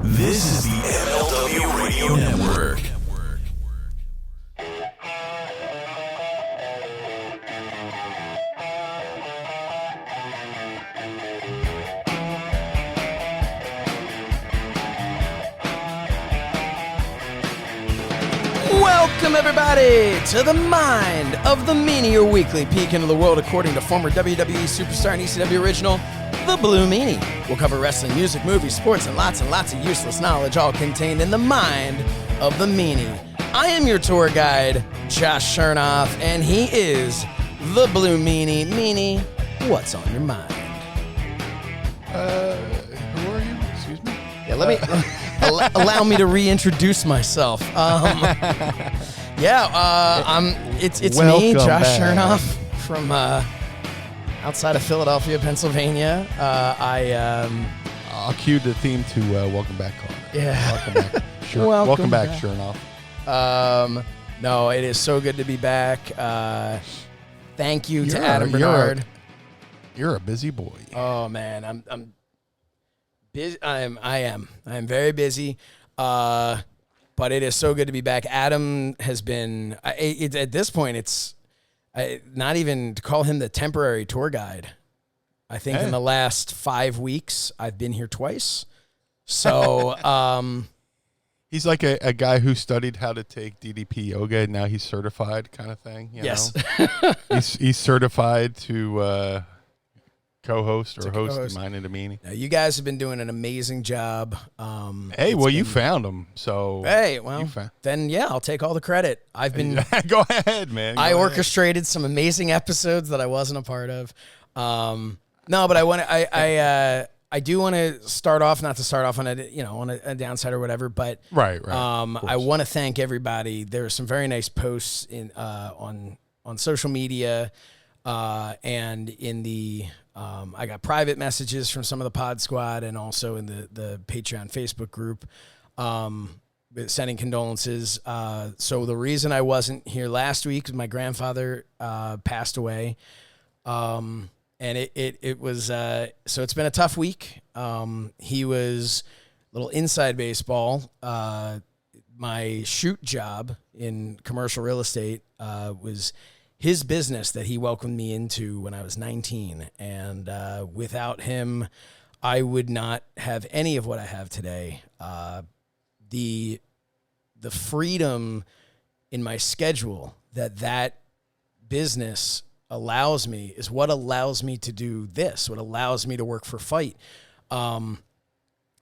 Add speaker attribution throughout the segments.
Speaker 1: This is the MLW Radio Network.
Speaker 2: Welcome, everybody, to the Mind of the Meanie, your weekly peek into the world according to former WWE superstar and ECW original, The Blue Meanie. We'll cover wrestling, music, movies, sports, and lots of useless knowledge, all contained in the Mind of the Meanie. I am your tour guide, Josh Chernoff, and he is The Blue Meanie. Meanie, what's on your mind?
Speaker 3: Who are you? Excuse me?
Speaker 2: Yeah, let me... allow me to reintroduce myself. It's me, Josh Chernoff, from outside of Philadelphia, Pennsylvania.
Speaker 3: I'll cue the theme to Welcome Back, Connor.
Speaker 2: Yeah.
Speaker 3: Welcome back. Welcome back, Chernoff.
Speaker 2: No, it is so good to be back. Thank you to Adam Bernard.
Speaker 3: You're a busy boy.
Speaker 2: Oh man, I'm busy. I am very busy. But it is so good to be back. Adam has been, at this point, it's not even to call him the temporary tour guide. I think in the last 5 weeks, I've been here twice. So
Speaker 3: he's like a guy who studied how to take DDP yoga, and now he's certified kind of thing. You know? He's certified to co-host or host the Mind of the Meanie.
Speaker 2: Now, you guys have been doing an amazing job.
Speaker 3: You found him, so
Speaker 2: then I'll take all the credit. I've been
Speaker 3: go ahead, man.
Speaker 2: I orchestrated some amazing episodes that I wasn't a part of. But I do want to start off, not to start off on a downside or whatever, but
Speaker 3: right.
Speaker 2: I want to thank everybody. There were some very nice posts on social media, and in the I got private messages from some of the Pod Squad and also in the Patreon Facebook group sending condolences. So the reason I wasn't here last week is my grandfather passed away. And it was so it's been a tough week. He was a little inside baseball. My shoot job in commercial real estate was his business that he welcomed me into when I was 19. And without him, I would not have any of what I have today. The freedom in my schedule that business allows me is what allows me to do this, what allows me to work for Fight.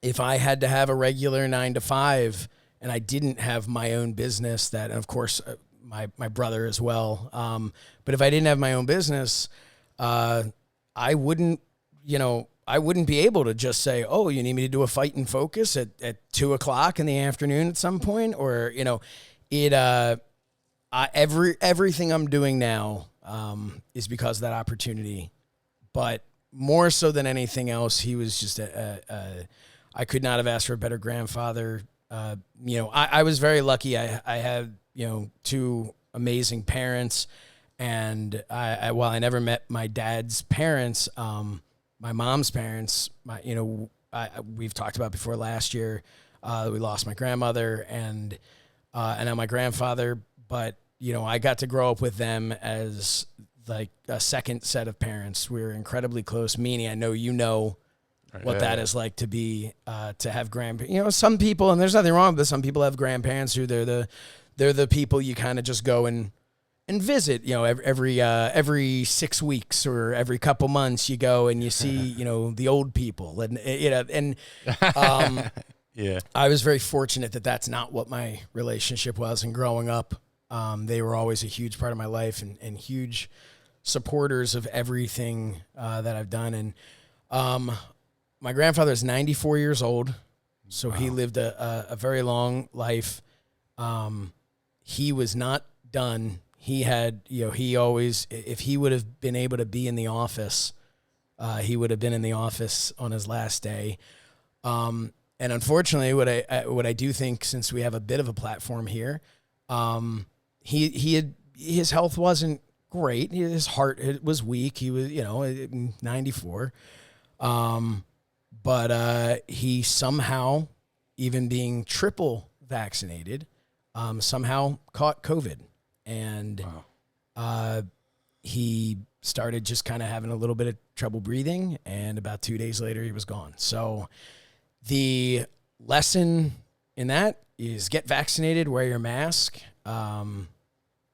Speaker 2: If I had to have a regular 9 to 5 and I didn't have my own business and of course, my brother as well. But if I didn't have my own business, I wouldn't be able to just say, oh, you need me to do a Fight and Focus at 2:00 in the afternoon at some point, or, everything I'm doing now, is because of that opportunity. But more so than anything else, he was just I could not have asked for a better grandfather. I was very lucky. I had, 2 amazing parents, and while I never met my dad's parents, my mom's parents, we've talked about before last year, we lost my grandmother and now my grandfather, but I got to grow up with them as like a second set of parents. We were incredibly close. Meanie, I know what that is like to be, to have grandparents. Some people, and there's nothing wrong with this, some people have grandparents who they're the people you kind of just go and visit, every 6 weeks or every couple months you go and you see, the old people and I was very fortunate that that's not what my relationship was. And growing up, they were always a huge part of my life and huge supporters of everything that I've done. And my grandfather is 94 years old, so he lived a very long life. He was not done. He had, he always, if he would have been able to be in the office, he would have been in the office on his last day. And unfortunately, what I do think, since we have a bit of a platform here, his health wasn't great. His heart was weak. He was, 94. But he somehow even being triple vaccinated, somehow caught COVID. And he started just kind of having a little bit of trouble breathing. And about 2 days later, he was gone. So the lesson in that is get vaccinated, wear your mask.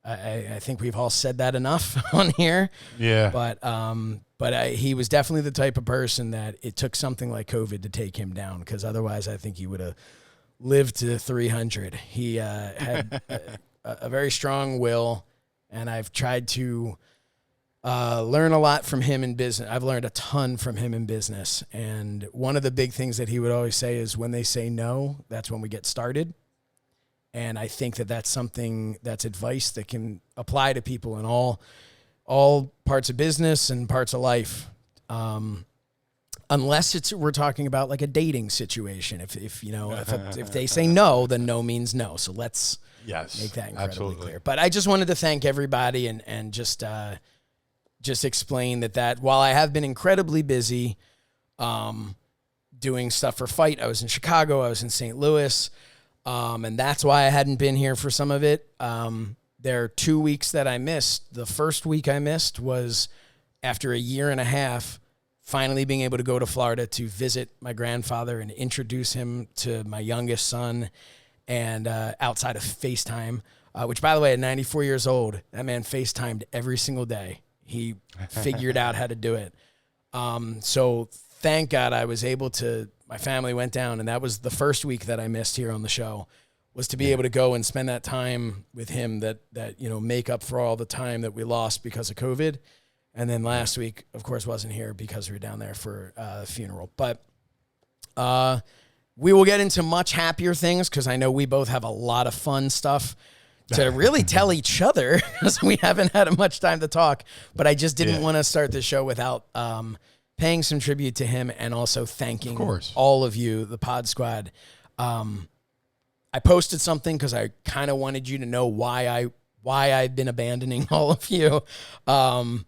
Speaker 2: I think we've all said that enough on here.
Speaker 3: Yeah.
Speaker 2: But he was definitely the type of person that it took something like COVID to take him down, because otherwise I think he would have lived to 300. He had a very strong will, and I've tried to learn a lot from him in business. I've learned a ton from him in business. And one of the big things that he would always say is, when they say no, that's when we get started. And I think that that's something, that's advice that can apply to people in all parts of business and parts of life. Unless we're talking about like a dating situation. If they say no, then no means no. So let's make that incredibly clear. But I just wanted to thank everybody and just explain that while I have been incredibly busy doing stuff for Fight, I was in Chicago, I was in St. Louis, and that's why I hadn't been here for some of it. There are 2 weeks that I missed. The first week I missed was after a year and a half, finally being able to go to Florida to visit my grandfather and introduce him to my youngest son, and outside of FaceTime, which, by the way, at 94 years old, that man FaceTimed every single day. He figured out how to do it. So thank God I was able to, my family went down, and that was the first week that I missed here on the show, was to be able to go and spend that time with him that make up for all the time that we lost because of COVID. And then last week, of course, wasn't here because we were down there for a funeral. But we will get into much happier things, because I know we both have a lot of fun stuff to really tell each other, because we haven't had much time to talk. But I just didn't want to start the show without paying some tribute to him, and also thanking all of you, the Pod Squad. I posted something because I kind of wanted you to know why I've been abandoning all of you. And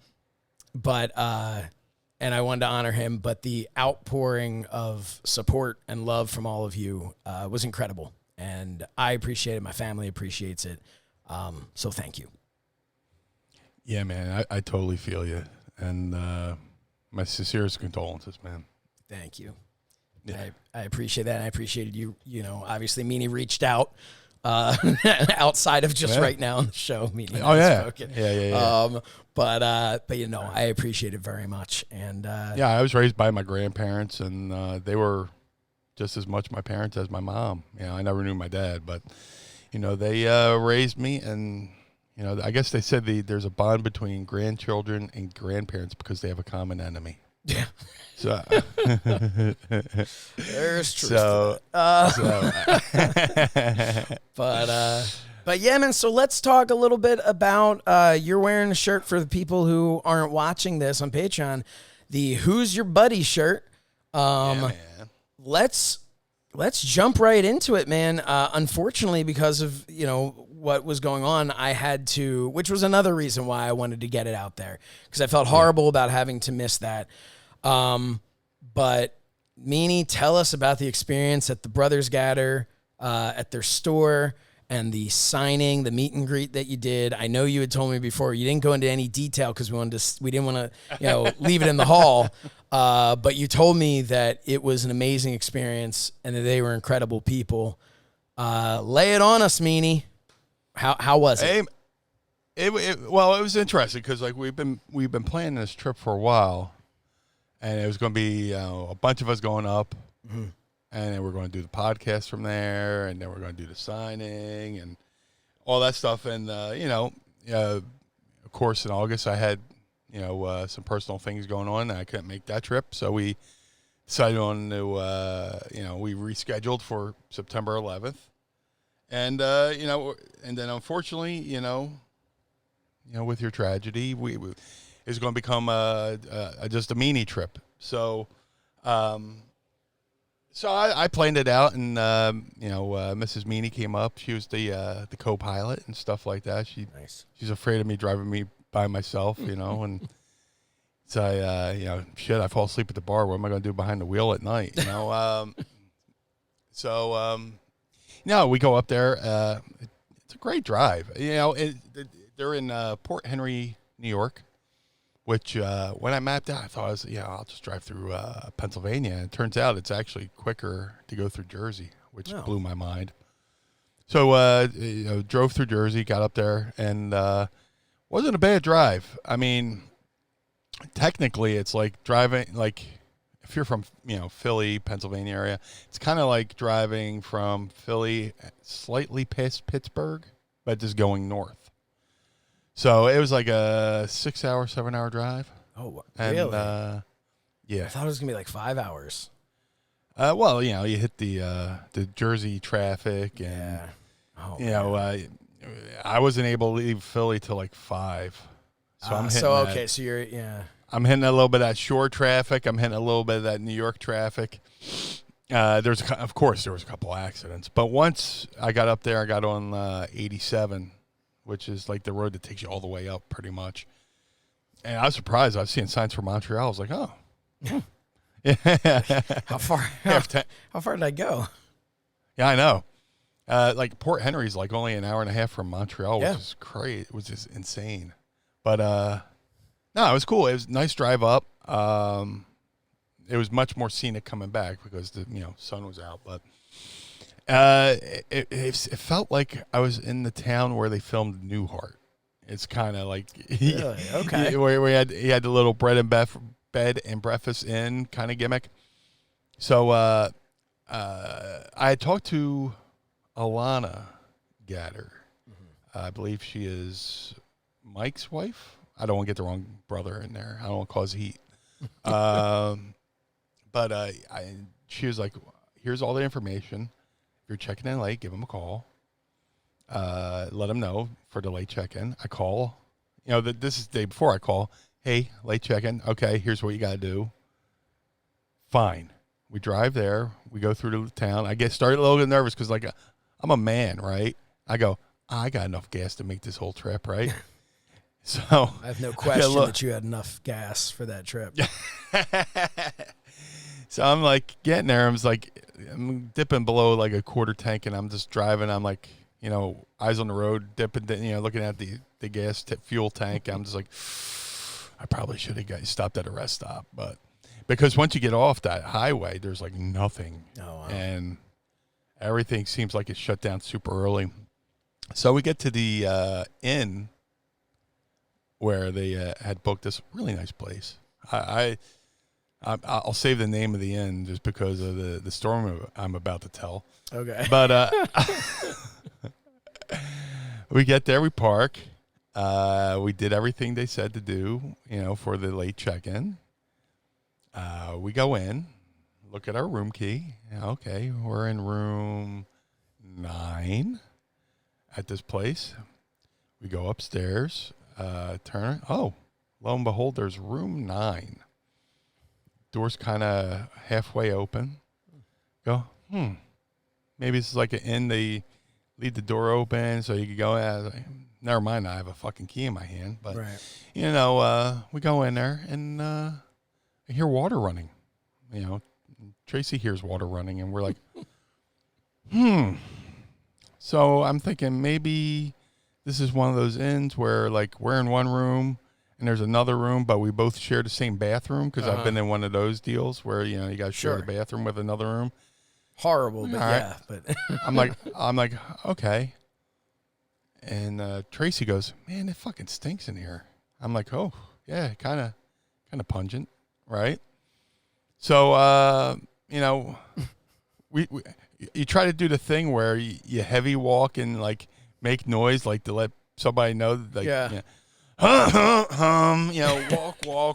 Speaker 2: I wanted to honor him, but the outpouring of support and love from all of you was incredible, and I appreciate it. My family appreciates it. So thank you.
Speaker 3: Yeah, man, I totally feel you, and my sincerest condolences, man.
Speaker 2: Thank you.
Speaker 3: Yeah.
Speaker 2: I appreciate that. And I appreciated you. Obviously, Meanie reached out outside of just right now on the show. Meanie.
Speaker 3: Yeah.
Speaker 2: But I appreciate it very much. And
Speaker 3: I was raised by my grandparents, and they were just as much my parents as my mom. I never knew my dad, but they raised me, and I guess they said there's a bond between grandchildren and grandparents because they have a common enemy.
Speaker 2: Yeah.
Speaker 3: So
Speaker 2: there's truth. But yeah, man. So let's talk a little bit about you're wearing a shirt, for the people who aren't watching this on Patreon, the "Who's Your Buddy" shirt.
Speaker 3: Man.
Speaker 2: Let's jump right into it, man. Unfortunately, because of what was going on, I had to, which was another reason why I wanted to get it out there, because I felt horrible about having to miss that. But Meanie, tell us about the experience at the Brothers Gather, at their store, and the signing, the meet and greet that you did. I know you had told me before, you didn't go into any detail because we didn't want to, leave it in the hall. But you told me that it was an amazing experience and that they were incredible people. Lay it on us, Meanie. How was it?
Speaker 3: It was interesting because we've been planning this trip for a while, and it was going to be a bunch of us going up, and then we're going to do the podcast from there, and then we're going to do the signing and all that stuff. And of course, in August I had some personal things going on, and I couldn't make that trip, so we decided on to we rescheduled for September 11th, and and then unfortunately, with your tragedy, it's going to become just a Meanie trip. So, I planned it out, and Mrs. Meanie came up. She was the co-pilot and stuff like that. She's afraid of me driving me by myself, and so I fall asleep at the bar. What am I going to do behind the wheel at night? So, no, we go up there. It's a great drive. They're in Port Henry, New York, which when I mapped out, I thought I'll just drive through Pennsylvania. And it turns out it's actually quicker to go through Jersey, which blew my mind. So, drove through Jersey, got up there, and wasn't a bad drive. I mean, technically, it's like driving, like, if you're from, Philly, Pennsylvania area, it's kind of like driving from Philly slightly past Pittsburgh, but just going north. So it was like a 6-hour, 7-hour drive.
Speaker 2: Oh,
Speaker 3: and,
Speaker 2: really?
Speaker 3: Yeah.
Speaker 2: I thought it was going to be like 5 hours.
Speaker 3: Well, you hit the Jersey traffic, and, I wasn't able to leave Philly till like 5. So I'm hitting
Speaker 2: so you're,
Speaker 3: I'm hitting a little bit of that shore traffic. I'm hitting a little bit of that New York traffic. Of course, there was a couple accidents. But once I got up there, I got on 87, which is like the road that takes you all the way up pretty much. And I was surprised. I was seeing signs for Montreal. I was like, oh. Yeah.
Speaker 2: How far did I go?
Speaker 3: Yeah, I know. Like Port Henry's like only an hour and a half from Montreal, which is crazy. It was just insane. But no, it was cool. It was a nice drive up. It was much more scenic coming back because the sun was out. But it felt like I was in the town where they filmed Newhart. It's kind of like
Speaker 2: really? Okay.
Speaker 3: where he had the little bed and breakfast inn kind of gimmick. So I had talked to Alana Gatter. I believe she is Mike's wife. I don't want to get the wrong brother in there. I don't want to cause heat. But she was like, here's all the information. If you're checking in late, give him a call. Let him know for the late check-in. I call. This is the day before I call. Hey, late check-in. Okay, here's what you got to do. Fine. We drive there. We go through the town. I get started a little bit nervous because, like, I'm a man, right? I go, I got enough gas to make this whole trip, right? So
Speaker 2: I have no question that you had enough gas for that trip.
Speaker 3: So I'm like getting there. I'm dipping below like a quarter tank, and I'm just driving. I'm like, eyes on the road, dipping, looking at the gas fuel tank. I'm just like, I probably should have stopped at a rest stop, but because once you get off that highway, there's like nothing, and everything seems like it's shut down super early. So we get to the inn where they had booked this really nice place. I'll save the name of the inn just because of the story I'm about to tell.
Speaker 2: Okay.
Speaker 3: But we get there, we park. We did everything they said to do, for the late check-in. We go in, look at our room key. Okay, we're in room 9 at this place. We go upstairs, turn. Oh, lo and behold, there's room 9. Door's kind of halfway open. Go, maybe it's like an inn. They leave the door open so you can go. Never mind, I have a fucking key in my hand. But, we go in there, and I hear water running. Tracy hears water running, and we're like, So I'm thinking maybe this is one of those inns where, like, we're in one room, and there's another room, but we both share the same bathroom, because I've been in one of those deals where, you guys share the bathroom with another room.
Speaker 2: Horrible, but
Speaker 3: right.
Speaker 2: But
Speaker 3: I'm like, okay. And Tracy goes, man, it fucking stinks in here. I'm like, oh, yeah, kind of pungent, right? So, you try to do the thing where you heavy walk and, like, make noise, like, to let somebody know that, like,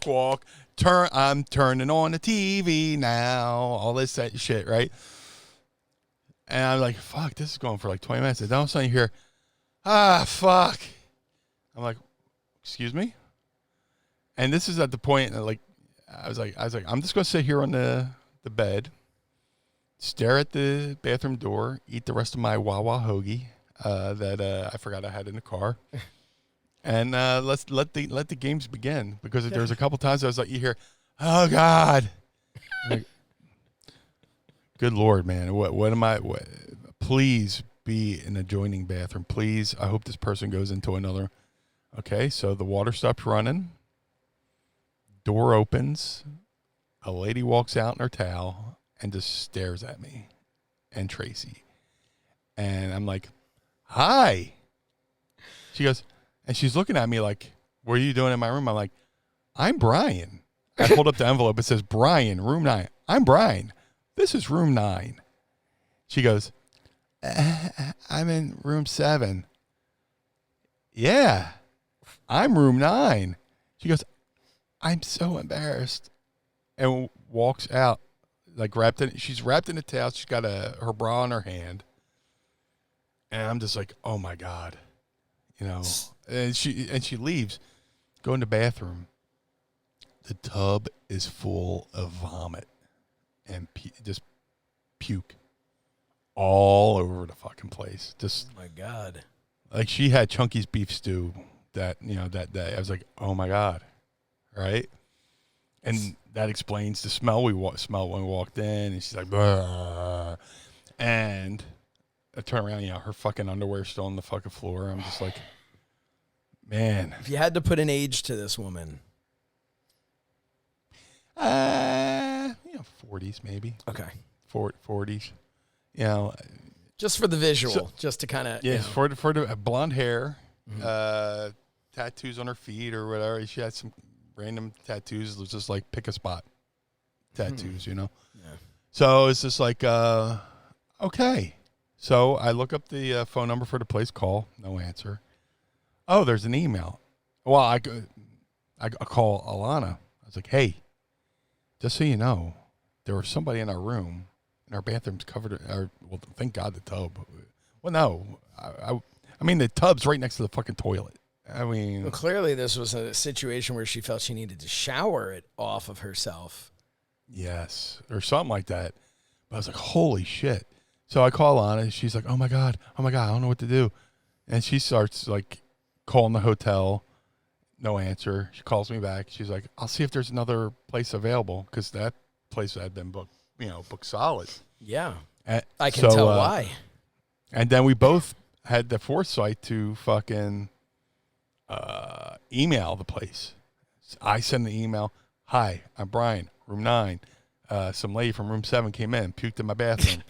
Speaker 3: walk. I'm turning on the TV now. All this that shit, right? And I'm like, fuck, this is going for like 20 minutes. And then all of a sudden you hear, fuck. I'm like, excuse me? And this is at the point, like, I was like, I'm just going to sit here on the bed, stare at the bathroom door, eat the rest of my Wawa hoagie that I forgot I had in the car. And let's let the games begin, because there's a couple times I was like, you hear, oh God, like, good Lord, man. What am I? Please be an adjoining bathroom. Please. I hope this person goes into another. Okay, so the water stops running. Door opens. A lady walks out in her towel and just stares at me and Tracy. And I'm like, hi. She goes, and she's looking at me like, what are you doing in my room? I'm like, I'm Brian. I pulled up the envelope. It says, Brian, room 9. I'm Brian. This is room 9. She goes, I'm in room 7. Yeah, I'm room 9. She goes, I'm so embarrassed. And walks out, like she's wrapped in a towel. She's got her bra in her hand. And I'm just like, oh my God. You know, and she leaves, go in the bathroom. The tub is full of vomit and just puke all over the fucking place. Just,
Speaker 2: oh my God.
Speaker 3: Like she had Chunky's beef stew that day. I was like, oh my God. Right. And that explains the smell smelled when we walked in. And she's like, bah. And I turn around, her fucking underwear still on the fucking floor. I'm just like, man.
Speaker 2: If you had to put an age to this woman.
Speaker 3: 40s maybe.
Speaker 2: Okay.
Speaker 3: 40s.
Speaker 2: Just for the visual, just to kind of.
Speaker 3: Yeah, for the blonde hair, tattoos on her feet or whatever. She had some random tattoos. It was just like pick a spot tattoos, Yeah. So it's just like, okay. So I look up the phone number for the place, call, no answer. Oh, there's an email. Well, I call Alana. I was like, hey, just so you know, there was somebody in our room, and our bathroom's covered. Well, thank God the tub. Well, no, I mean the tub's right next to the fucking toilet. I mean,
Speaker 2: well, clearly this was a situation where she felt she needed to shower it off of herself.
Speaker 3: Yes, or something like that. But I was like, holy shit. So I call Alana. She's like, oh my God, I don't know what to do. And she starts like calling the hotel. No answer. She calls me back. She's like, I'll see if there's another place available because that place had been booked, booked solid.
Speaker 2: Yeah. I can tell why.
Speaker 3: And then we both had the foresight to fucking email the place. I send the email. Hi, I'm Brian, room 9. Some lady from room 7 came in, puked in my bathroom.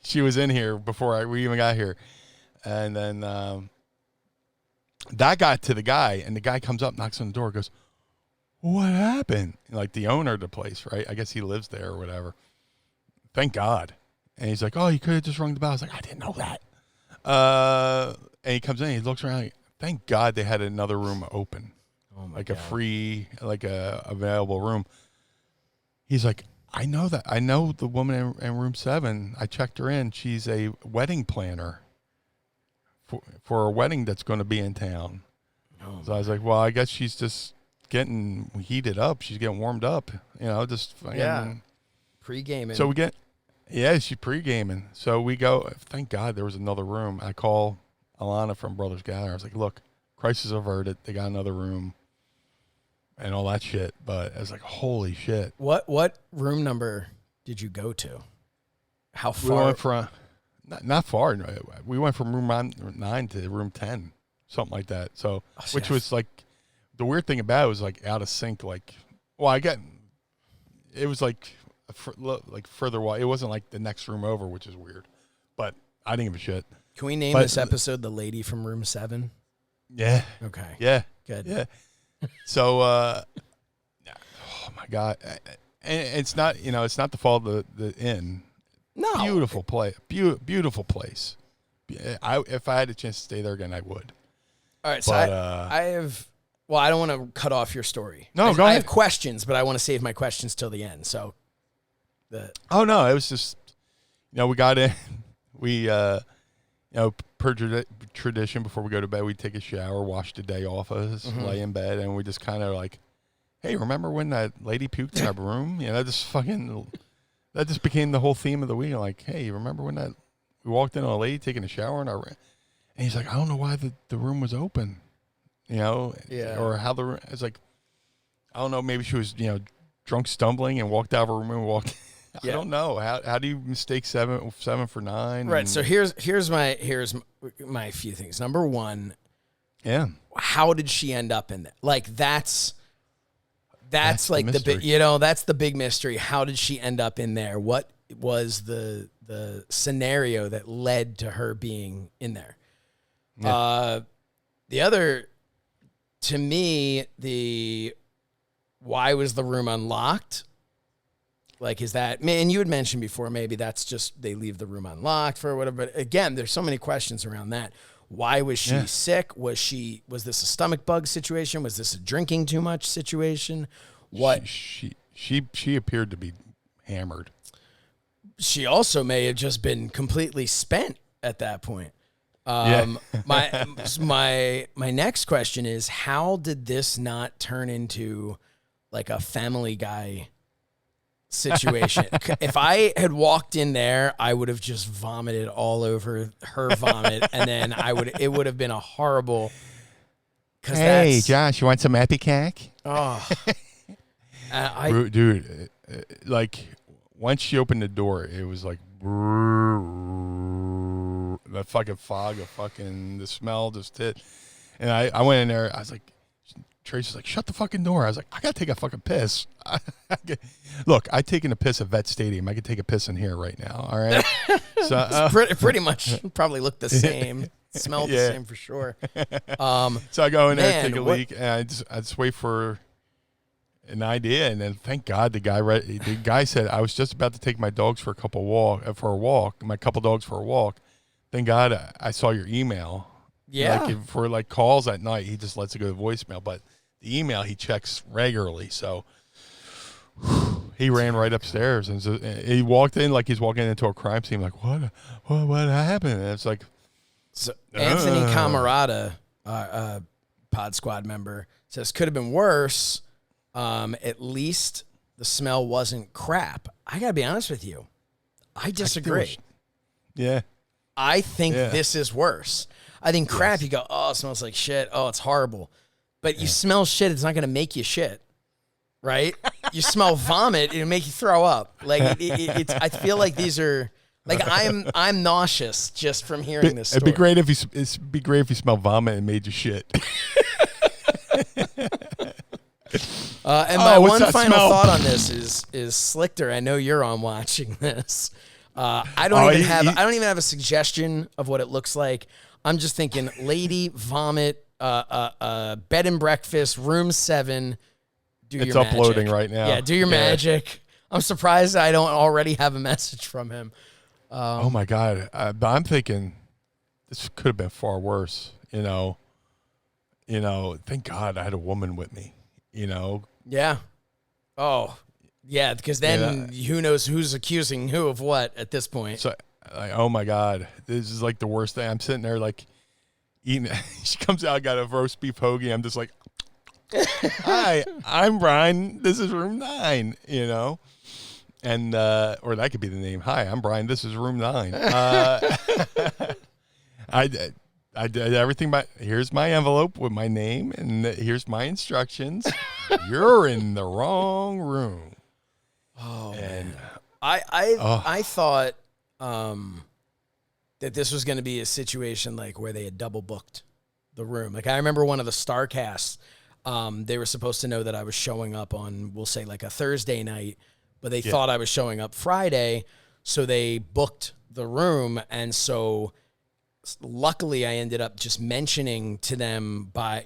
Speaker 3: She was in here before we even got here. And then that got to the guy, and the guy comes up, knocks on the door, goes, what happened? Like the owner of the place, right? I guess he lives there or whatever. Thank God. And he's like, oh, you could have just rung the bell. I was like, I didn't know that. And he comes in, he looks around, thank God they had another room open.
Speaker 2: Oh my
Speaker 3: like
Speaker 2: God.
Speaker 3: A free, like a available room. He's like, I know that. I know the woman in room 7. I checked her in. She's a wedding planner for a wedding that's going to be in town. Oh, so I was like, well, I guess she's just getting heated up. She's getting warmed up, just fucking
Speaker 2: pre-gaming.
Speaker 3: So she's pre-gaming. So we go, thank God there was another room. I call Alana from Brothers Gather. I was like, look, crisis averted. They got another room and all that shit. But I was like, holy shit.
Speaker 2: What room number did you go to? How far?
Speaker 3: We went from, not far. We went from room 9 to room 10, something like that. So, which was like, the weird thing about it was like out of sync. Like, well, it was like further away. It wasn't like the next room over, which is weird. But I didn't give a shit.
Speaker 2: Can we name this episode "The Lady from Room 7"?
Speaker 3: Yeah.
Speaker 2: Okay.
Speaker 3: Yeah.
Speaker 2: Good.
Speaker 3: Yeah. So, oh my God, and it's not it's not the fault of the inn.
Speaker 2: No.
Speaker 3: Beautiful place. Beautiful place. If I had a chance to stay there again, I would.
Speaker 2: All right. So I have. Well, I don't want to cut off your story.
Speaker 3: No, go ahead.
Speaker 2: I have questions, but I want to save my questions till the end. So,
Speaker 3: oh no, it was just, we got in, we, per tradition before we go to bed, we take a shower, wash the day off us, lay in bed, and we just kind of like, hey, remember when that lady puked in our room? That just became the whole theme of the week. Like, hey, remember when we walked in on a lady taking a shower in our room? And he's like, I don't know why the room was open. Or how it's like, I don't know, maybe she was, drunk stumbling and walked out of her room and walked I don't know. How do you mistake seven for 9?
Speaker 2: Right. So here's my few things. Number one, how did she end up in that? Like that's like the big, that's the big mystery. How did she end up in there? What was the scenario that led to her being in there? Yeah. The other, to me, why was the room unlocked? Like, is that, and you had mentioned before, maybe that's just they leave the room unlocked for whatever. But again, there's so many questions around that. Why was she sick? Was this a stomach bug situation? Was this a drinking too much situation? What?
Speaker 3: She appeared to be hammered.
Speaker 2: She also may have just been completely spent at that point. My next question is, how did this not turn into like a Family Guy situation? If I had walked in there, I would have just vomited all over her vomit, and then it would have been a horrible.
Speaker 3: Hey, Josh, you want some Epicac?
Speaker 2: Oh,
Speaker 3: dude, like once she opened the door, it was like that fucking fog of fucking the smell just hit, and I went in there. I was like, Tracy's like, shut the fucking door. I was like, I gotta take a fucking piss. Look, I've taken a piss at Vet Stadium. I could take a piss in here right now. All right. So
Speaker 2: pretty much probably look the same, smell the same for sure.
Speaker 3: So I go in there, take a leak, and I just wait for an idea, and then thank God the guy said I was just about to take my dogs for a walk. My couple dogs for a walk. Thank God I saw your email.
Speaker 2: Yeah.
Speaker 3: Like for like calls at night, he just lets it go to voicemail. But the email he checks regularly, so he ran right upstairs and so he walked in like he's walking into a crime scene. Like what happened? And it's like
Speaker 2: Anthony Camarada, Pod Squad member, says could have been worse. At least the smell wasn't crap. I gotta be honest with you, I disagree. I think this is worse. I think crap, you go, oh, it smells like shit. Oh, it's horrible. But you smell shit, it's not going to make you shit, right? You smell vomit, it'll make you throw up. Like, it's. I feel like these are, like, I'm nauseous just from hearing this story.
Speaker 3: It'd be great if you smell vomit and made you shit.
Speaker 2: And my one final thought on this is Slichter, I know you're on watching this. I don't even have a suggestion of what it looks like. I'm just thinking, lady, vomit, bed and breakfast, room 7.
Speaker 3: It's uploading right now.
Speaker 2: Yeah, do your magic. I'm surprised I don't already have a message from him.
Speaker 3: Oh my God! But I'm thinking this could have been far worse. You know. Thank God I had a woman with me.
Speaker 2: Yeah. Oh, yeah. Because then who knows who's accusing who of what at this point.
Speaker 3: So. Like, oh my God, this is like the worst thing. I'm sitting there like eating. She comes out, got a roast beef hoagie. I'm just like, hi, I'm Brian. This is room 9, and or that could be the name. Hi, I'm Brian. This is room 9. I did everything. Here's my envelope with my name, and here's my instructions. You're in the wrong room.
Speaker 2: Oh, and I thought. That this was going to be a situation like where they had double booked the room. Like I remember one of the Starcasts, they were supposed to know that I was showing up on, we'll say like a Thursday night, but they thought I was showing up Friday. So they booked the room. And so luckily I ended up just mentioning to them I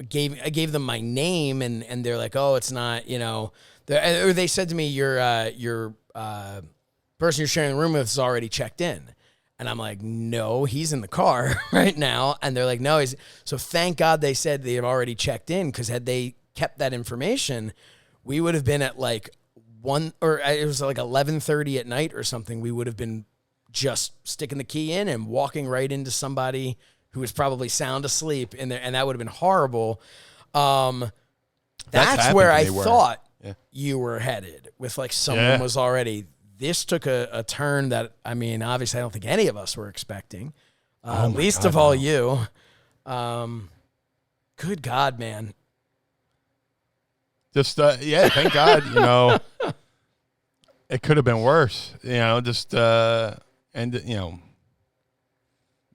Speaker 2: gave them my name and they're like, oh, it's not, or they said to me, your person you're sharing the room with is already checked in. And I'm like, no, he's in the car right now. And they're like, no, he's. So thank God they said they had already checked in, because had they kept that information, we would have been at like 1, or it was like 11:30 at night or something. We would have been just sticking the key in and walking right into somebody who was probably sound asleep in there. And that would have been horrible. That's where I thought you were headed with like someone was already. This took a turn that, I mean, obviously I don't think any of us were expecting, least of all you. Good God, man.
Speaker 3: Just, thank God, It could have been worse, just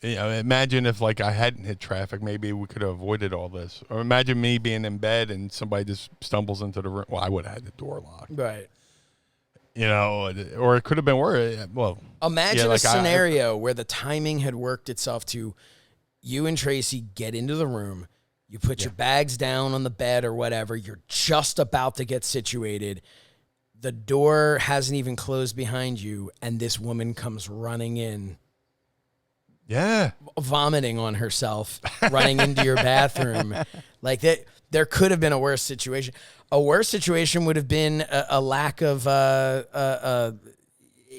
Speaker 3: imagine if like I hadn't hit traffic, maybe we could have avoided all this. Or imagine me being in bed and somebody just stumbles into the room. Well, I would have had the door locked.
Speaker 2: Right.
Speaker 3: Or it could have been worse. Well,
Speaker 2: imagine a scenario where the timing had worked itself to you and Tracy get into the room. You put your bags down on the bed or whatever. You're just about to get situated. The door hasn't even closed behind you, and this woman comes running in.
Speaker 3: Yeah.
Speaker 2: Vomiting on herself, running into your bathroom. Like that, there could have been a worse situation. A worse situation would have been a lack of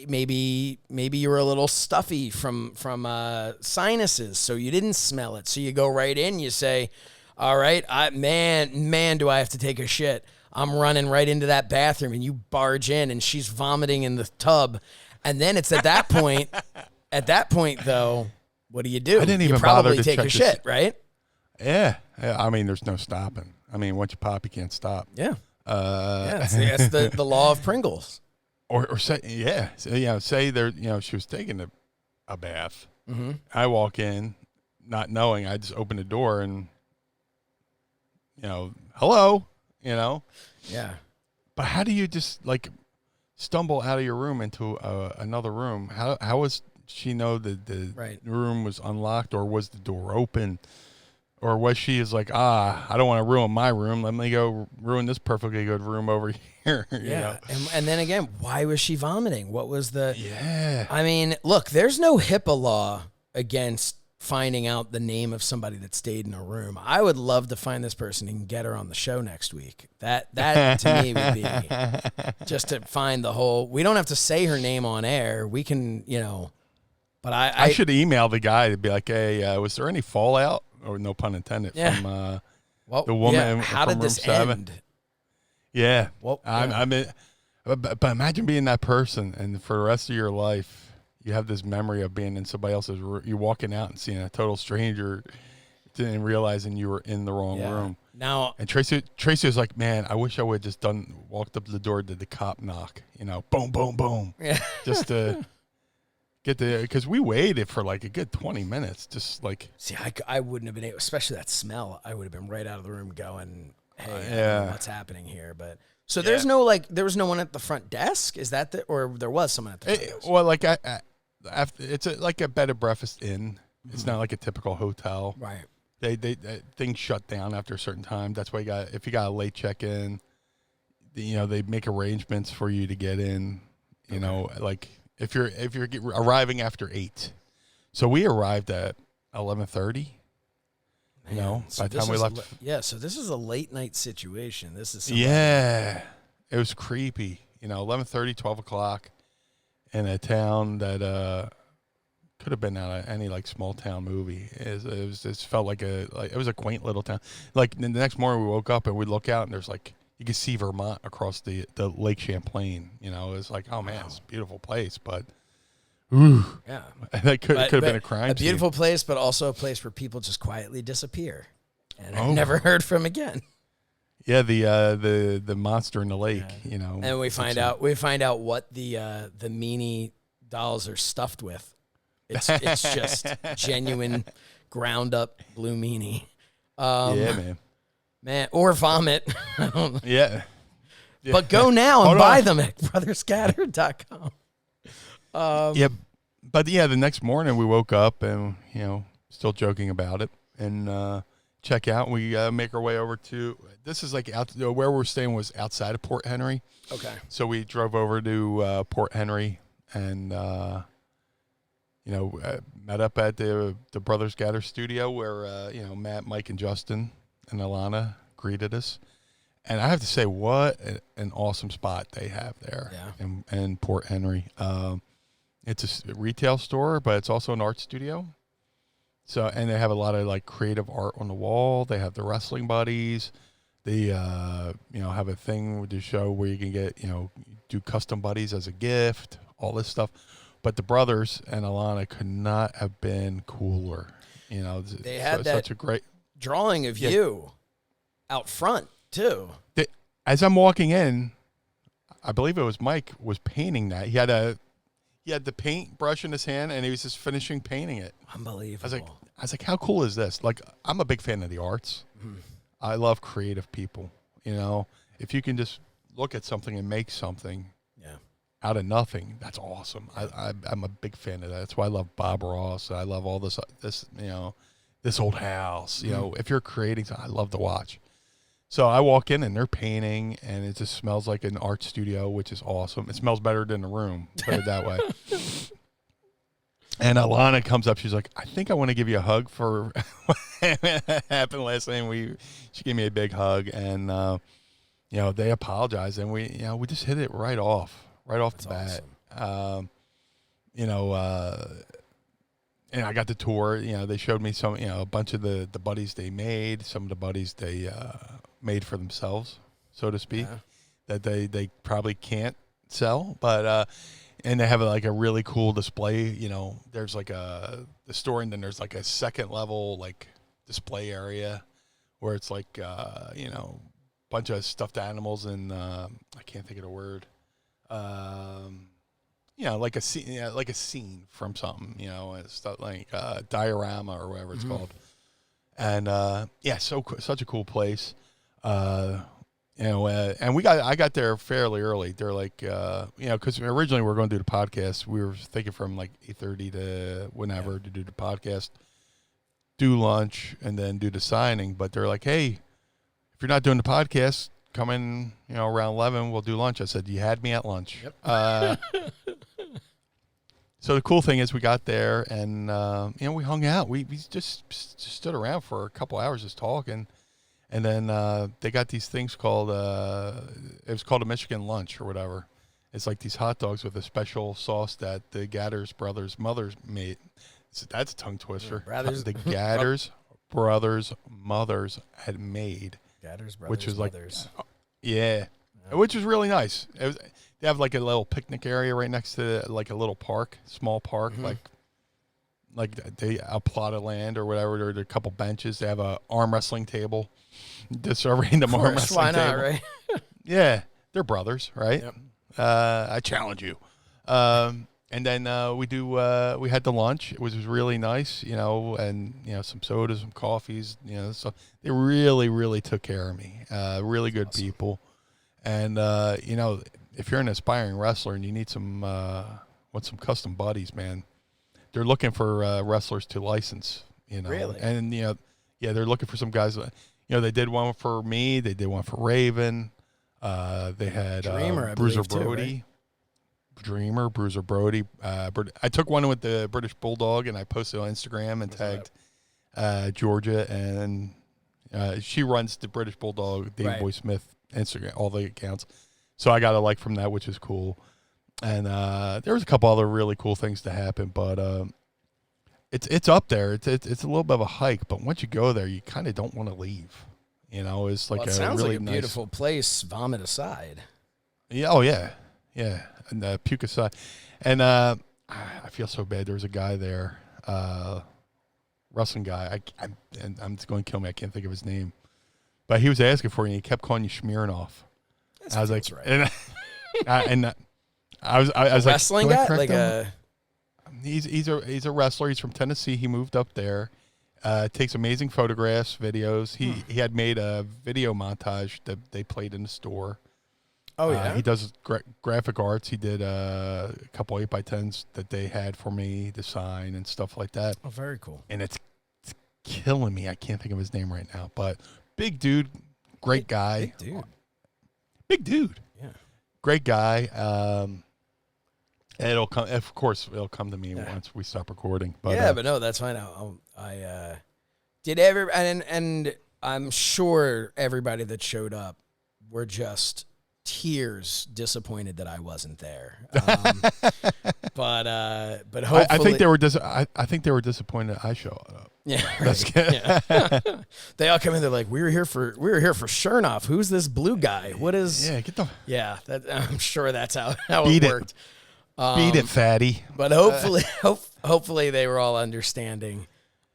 Speaker 2: maybe you were a little stuffy from sinuses, so you didn't smell it. So you go right in, you say, all right, man, do I have to take a shit. I'm running right into that bathroom, and you barge in, and she's vomiting in the tub. And then it's at that point, though, what do? I
Speaker 3: didn't even
Speaker 2: probably
Speaker 3: bother to
Speaker 2: take
Speaker 3: check
Speaker 2: a shit, right?
Speaker 3: Yeah. I mean, there's no stopping. I mean, once you pop, you can't stop.
Speaker 2: Yeah. That's the law of Pringles.
Speaker 3: Or say, say there, she was taking a bath.
Speaker 2: Mm-hmm.
Speaker 3: I walk in, not knowing. I just open the door and, hello,
Speaker 2: Yeah.
Speaker 3: But how do you just like stumble out of your room into another room? How was she know that the room was unlocked, or was the door open? Or was she is like, I don't want to ruin my room. Let me go ruin this perfectly good room over here.
Speaker 2: Yeah. And then again, why was she vomiting? What was the...
Speaker 3: Yeah.
Speaker 2: I mean, look, there's no HIPAA law against finding out the name of somebody that stayed in a room. I would love to find this person and get her on the show next week. That to me would be just to find the whole... We don't have to say her name on air. We can, But I
Speaker 3: should email the guy to be like, hey, was there any fallout? Or no pun intended, from the woman
Speaker 2: how
Speaker 3: from
Speaker 2: did
Speaker 3: room
Speaker 2: this
Speaker 3: 7.
Speaker 2: end?
Speaker 3: Yeah.
Speaker 2: Well,
Speaker 3: I mean, but imagine being that person, and for the rest of your life, you have this memory of being in somebody else's room. You're walking out and seeing a total stranger and realizing you were in the wrong room.
Speaker 2: Now,
Speaker 3: and Tracy was like, man, I wish I would have just walked up to the door, did the cop knock, boom, boom, boom.
Speaker 2: Yeah.
Speaker 3: Just to... because we waited for like a good 20 minutes, just like.
Speaker 2: See, I wouldn't have been able, especially that smell. I would have been right out of the room going, "Hey, I don't know what's happening here?" But so there's no there was no one at the front desk. Is that or there was someone at the front desk?
Speaker 3: Well, like it's like a bed and breakfast inn. It's not like a typical hotel.
Speaker 2: Right.
Speaker 3: They things shut down after a certain time. That's why if you got a late check in, they make arrangements for you to get in. Like. If you're arriving after 8, so we arrived at 11:30.
Speaker 2: So
Speaker 3: by the time we left.
Speaker 2: So this is a late night situation. This is
Speaker 3: it was creepy. 11:30, 12 o'clock, in a town that could have been out of any like small town movie. It felt like it was a quaint little town. Like the next morning we woke up and we look out and there's like. You can see Vermont across the Lake Champlain. It's like, oh man, it's a beautiful place, but
Speaker 2: yeah,
Speaker 3: that could have been a crime.
Speaker 2: A beautiful place, but also a place where people just quietly disappear and are never heard from again.
Speaker 3: Yeah, the monster in the lake,
Speaker 2: And we find out what the meanie dolls are stuffed with. It's just genuine ground up blue meanie.
Speaker 3: Yeah, man.
Speaker 2: Man, or vomit. I don't know.
Speaker 3: Yeah.
Speaker 2: But go now and buy them at brotherscatter.com.
Speaker 3: The next morning we woke up and, still joking about it and check out. We make our way over to, this is like where we're staying was outside of Port Henry.
Speaker 2: Okay.
Speaker 3: So we drove over to Port Henry and, met up at the Brothers Gather studio where, Matt, Mike, and Justin and Alana greeted us, and I have to say, what an awesome spot they have there in Port Henry. It's a retail store, but it's also an art studio. So, and they have a lot of like creative art on the wall. They have the wrestling buddies. They, have a thing with the show where you can get, do custom buddies as a gift, all this stuff. But the brothers and Alana could not have been cooler.
Speaker 2: They had
Speaker 3: such a great
Speaker 2: drawing of you out front too.
Speaker 3: As I'm walking in, I believe it was Mike was painting that. He had the paint brush in his hand, and he was just finishing painting it.
Speaker 2: Unbelievable.
Speaker 3: I was like, how cool is this? Like, I'm a big fan of the arts. Mm-hmm. I love creative people. You know, if you can just look at something and make something out of nothing, that's awesome. I'm a big fan of that. That's why I love Bob Ross. I love all this, you know, this old house. You know, if you're creating something, I love to watch. So I walk in and they're painting, and it just smells like an art studio, which is awesome. It smells better than the room, put it that way. And Alana comes up. She's like, I think I want to give you a hug for what happened last night. She gave me a big hug, and you know, they apologized, and we just hit it right off the bat. Awesome. You know, and I got the tour. You know, they showed me some, you know, a bunch of the buddies they made, some of the buddies they made for themselves, so to speak, that they probably can't sell, but and they have like a really cool display. You know, there's like the store, and then there's like a second level like display area where it's like you know, bunch of stuffed animals, and I can't think of the word. You know, like a scene from something. You know, it's stuff like diorama or whatever it's called. And such a cool place. You know, and I got there fairly early. They're like, you know, because originally we were going to do the podcast. We were thinking from like 8:30 to whenever to do the podcast, do lunch, and then do the signing. But they're like, hey, if you're not doing the podcast, come in, you know, around 11. We'll do lunch. I said, you had me at lunch. Yep. So the cool thing is we got there, and you know, we hung out. We just stood around for a couple hours just talking. And then they got these things called, it was called a Michigan lunch or whatever. It's like these hot dogs with a special sauce that the Gadders brothers' mothers made. So that's a tongue twister. The Gadders brothers' mothers had made.
Speaker 2: Gadders brothers'
Speaker 3: which was
Speaker 2: mothers.
Speaker 3: Like, yeah, which was really nice. They have like a little picnic area right next to like a little park, small park, like a plot of land or whatever. There are a couple benches. They have a arm wrestling table. Just a random arm wrestling
Speaker 2: why not,
Speaker 3: table.
Speaker 2: right?
Speaker 3: Yeah, they're brothers, right?
Speaker 2: Yep.
Speaker 3: I challenge you. And then we had the lunch. It was really nice, you know, and you know, some sodas, some coffees, you know. So they really, really took care of me. Really good people. And you know, if you're an aspiring wrestler and you need some custom buddies, man, they're looking for wrestlers to license, you know.
Speaker 2: Really?
Speaker 3: And you know, yeah, they're looking for some guys. You know, they did one for me. They did one for Raven. They had
Speaker 2: Dreamer,
Speaker 3: Bruiser
Speaker 2: too,
Speaker 3: Brody.
Speaker 2: right?
Speaker 3: Dreamer, Bruiser Brody. I took one with the British Bulldog, and I posted on Instagram and tagged Georgia, and she runs the British Bulldog, Dave Boy Smith Instagram, all the accounts. So I got a like from that, which is cool. And there was a couple other really cool things to happen, but it's up there. It's a little bit of a hike, but once you go there, you kind of don't want to leave. You know, it's like
Speaker 2: it sounds
Speaker 3: really
Speaker 2: like a beautiful place, vomit aside.
Speaker 3: Yeah, oh yeah, yeah, and puke aside. And I feel so bad. There was a guy there, wrestling guy. And I'm just going to kill me. I can't think of his name, but he was asking for you, and he kept calling you Smirnoff. I was like, right. And I was like,
Speaker 2: wrestling guy, like
Speaker 3: he's a wrestler. He's from Tennessee. He moved up there. Takes amazing photographs, videos. He had made a video montage that they played in the store.
Speaker 2: Oh yeah.
Speaker 3: He does graphic arts. He did a couple 8x10s that they had for me to sign and stuff like that.
Speaker 2: Oh, very cool.
Speaker 3: And it's killing me. I can't think of his name right now, but big dude, great guy. Big dude.
Speaker 2: Yeah.
Speaker 3: Great guy. It'll come. Of course, it'll come to me once we stop recording. But
Speaker 2: but no, that's fine. I did and I'm sure everybody that showed up were just tears disappointed that I wasn't there. But hopefully,
Speaker 3: I think they were I think they were disappointed I showed up.
Speaker 2: Yeah, right. They all come in. They're like, we were here for Chernoff. Who's this blue guy? What is?
Speaker 3: Yeah, get the.
Speaker 2: Yeah, I'm sure that's how
Speaker 3: Beat
Speaker 2: it worked.
Speaker 3: Beat it, fatty.
Speaker 2: But hopefully they were all understanding.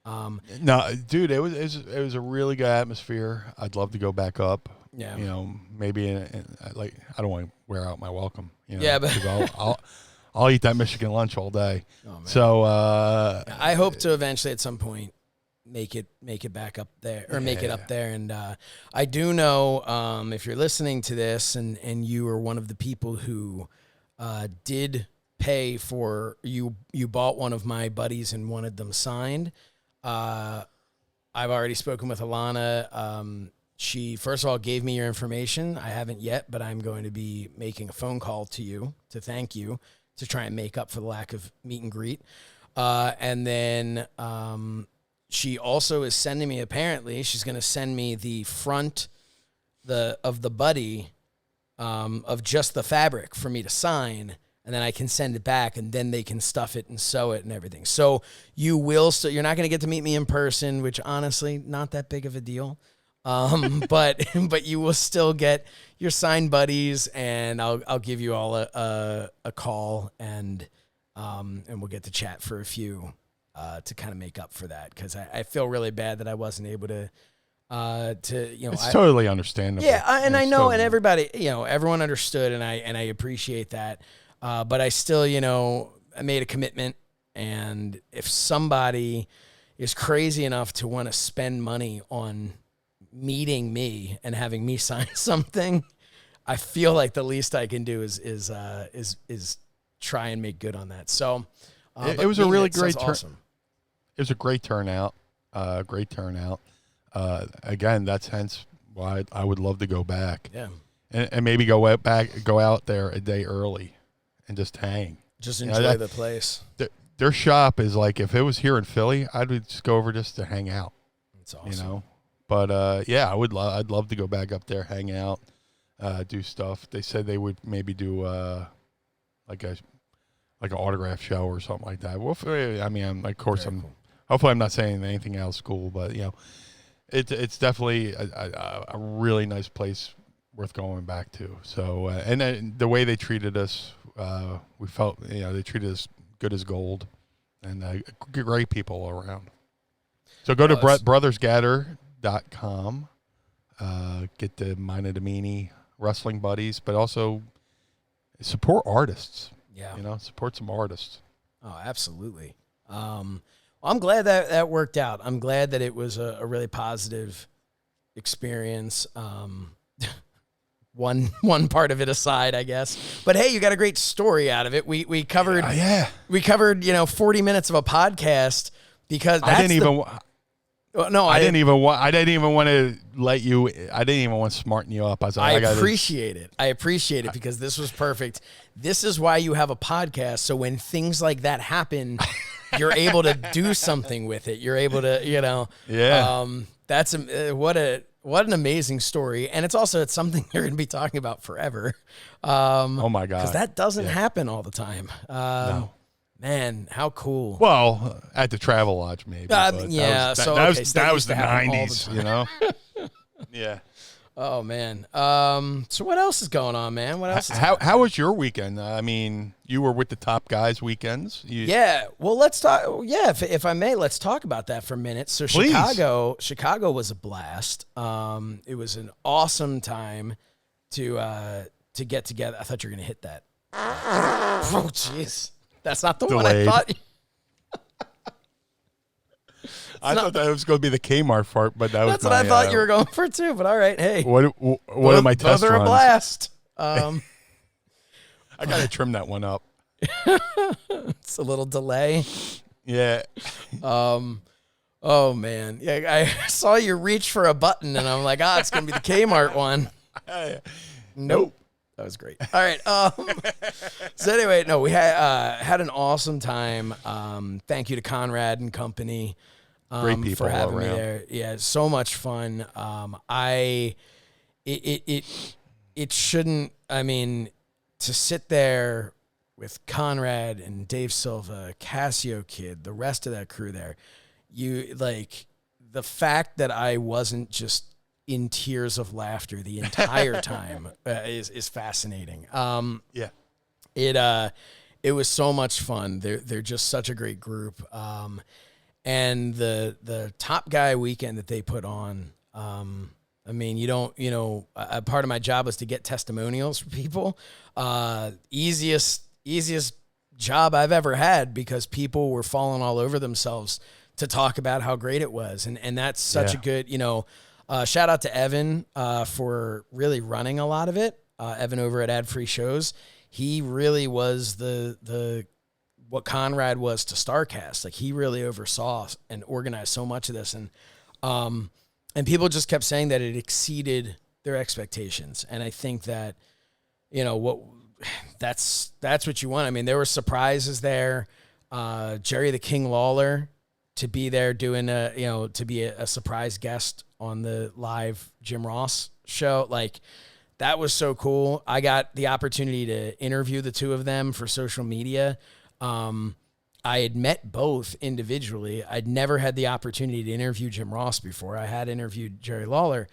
Speaker 3: No, dude, it was a really good atmosphere. I'd love to go back up.
Speaker 2: Yeah,
Speaker 3: you know, maybe like I don't want to wear out my welcome.
Speaker 2: Yeah, but
Speaker 3: 'cause I'll eat that Michigan lunch all day.
Speaker 2: Oh, man.
Speaker 3: So
Speaker 2: I hope to eventually at some point make it back up there, or make it up there. And I do know if you're listening to this and you are one of the people who did pay for, you bought one of my buddies and wanted them signed. I've already spoken with Alana. She, first of all, gave me your information. I haven't yet, but I'm going to be making a phone call to you to thank you, to try and make up for the lack of meet and greet. And then she also is sending me, apparently, she's going to send me the front of the buddy of just the fabric for me to sign, and then I can send it back, and then they can stuff it and sew it and everything. So you're not going to get to meet me in person, which honestly, not that big of a deal. But you will still get your signed buddies, and I'll give you all a call, and we'll get to chat for a few to kind of make up for that, because I feel really bad that I wasn't able to
Speaker 3: it's totally understandable.
Speaker 2: Yeah, I know, and everybody, everyone understood, and I appreciate that. But I still, I made a commitment, and if somebody is crazy enough to want to spend money on meeting me and having me sign something, I feel like the least I can do is try and make good on that. So
Speaker 3: it was a really great
Speaker 2: awesome.
Speaker 3: It was a great turnout. Again, that's hence why I would love to go back.
Speaker 2: Yeah,
Speaker 3: and maybe go out there a day early and just hang.
Speaker 2: Just enjoy the place.
Speaker 3: Their shop is like, if it was here in Philly, I'd just go over just to hang out.
Speaker 2: That's awesome.
Speaker 3: But I'd love to go back up there, hang out, do stuff. They said they would maybe do like an autograph show or something like that. Well, hopefully I'm not saying anything out of school, but it's definitely a really nice place worth going back to. So and the way they treated us, we felt they treated us good as gold, and great people around. So go to brothersgather.com, get the Mina Domini wrestling buddies, but also support artists.
Speaker 2: Yeah,
Speaker 3: support some artists. Oh,
Speaker 2: absolutely. I'm glad that worked out. I'm glad that it was a really positive experience. One part of it aside, I guess. But hey, you got a great story out of it. We covered we covered 40 minutes of a podcast, because that's I didn't even
Speaker 3: want to let you. I didn't even want to smarten you up.
Speaker 2: I appreciate it. I appreciate it, because this was perfect. This is why you have a podcast. So when things like that happen, you're able to do something with it. You're able to,
Speaker 3: Yeah.
Speaker 2: That's what an amazing story, and it's something you're going to be talking about forever.
Speaker 3: Oh my God!
Speaker 2: Because that doesn't happen all the time. No. Man, how cool!
Speaker 3: Well, at the Travel Lodge, maybe.
Speaker 2: Yeah,
Speaker 3: that was the 90s, Yeah.
Speaker 2: Oh man. So what else is going on, man? What else?
Speaker 3: How was your weekend? I mean, you were with the top guys weekends.
Speaker 2: Yeah. Well, let's talk. Yeah, if I may, let's talk about that for a minute. So
Speaker 3: please.
Speaker 2: Chicago was a blast. It was an awesome time to get together. I thought you were gonna hit that. Oh, jeez. That's not the
Speaker 3: Delayed.
Speaker 2: one I thought.
Speaker 3: I thought that was going to be the Kmart fart, but that's
Speaker 2: what I thought you were going for too. But all right, hey,
Speaker 3: what are my test
Speaker 2: runs?
Speaker 3: Those are
Speaker 2: a blast.
Speaker 3: I got to trim that one up.
Speaker 2: It's a little delay.
Speaker 3: Yeah.
Speaker 2: Oh man, yeah. I saw you reach for a button, and I'm like, it's going to be the Kmart one. Nope. That was great. All right. So anyway, no, we had an awesome time. Thank you to Conrad and company.
Speaker 3: Great people
Speaker 2: for having
Speaker 3: around.
Speaker 2: me there. Yeah, so much fun. It shouldn't. I mean, to sit there with Conrad and Dave Silva, Casio Kid, the rest of that crew there, the fact that I wasn't just in tears of laughter the entire time is fascinating.
Speaker 3: Yeah,
Speaker 2: it was so much fun. They're just such a great group. And the Top Guy weekend that they put on, I mean, you don't, a part of my job was to get testimonials for people. Easiest job I've ever had, because people were falling all over themselves to talk about how great it was. And that's such a good, shout out to Evan for really running a lot of it. Evan over at Ad Free Shows. He really was the what Conrad was to StarCast. Like, he really oversaw and organized so much of this. And people just kept saying that it exceeded their expectations. And I think that, that's what you want. I mean, there were surprises there. Jerry the King Lawler to be there doing to be a surprise guest on the live Jim Ross show. Like, that was so cool. I got the opportunity to interview the two of them for social media. I had met both individually. I'd never had the opportunity to interview Jim Ross before. I had interviewed Jerry Lawler,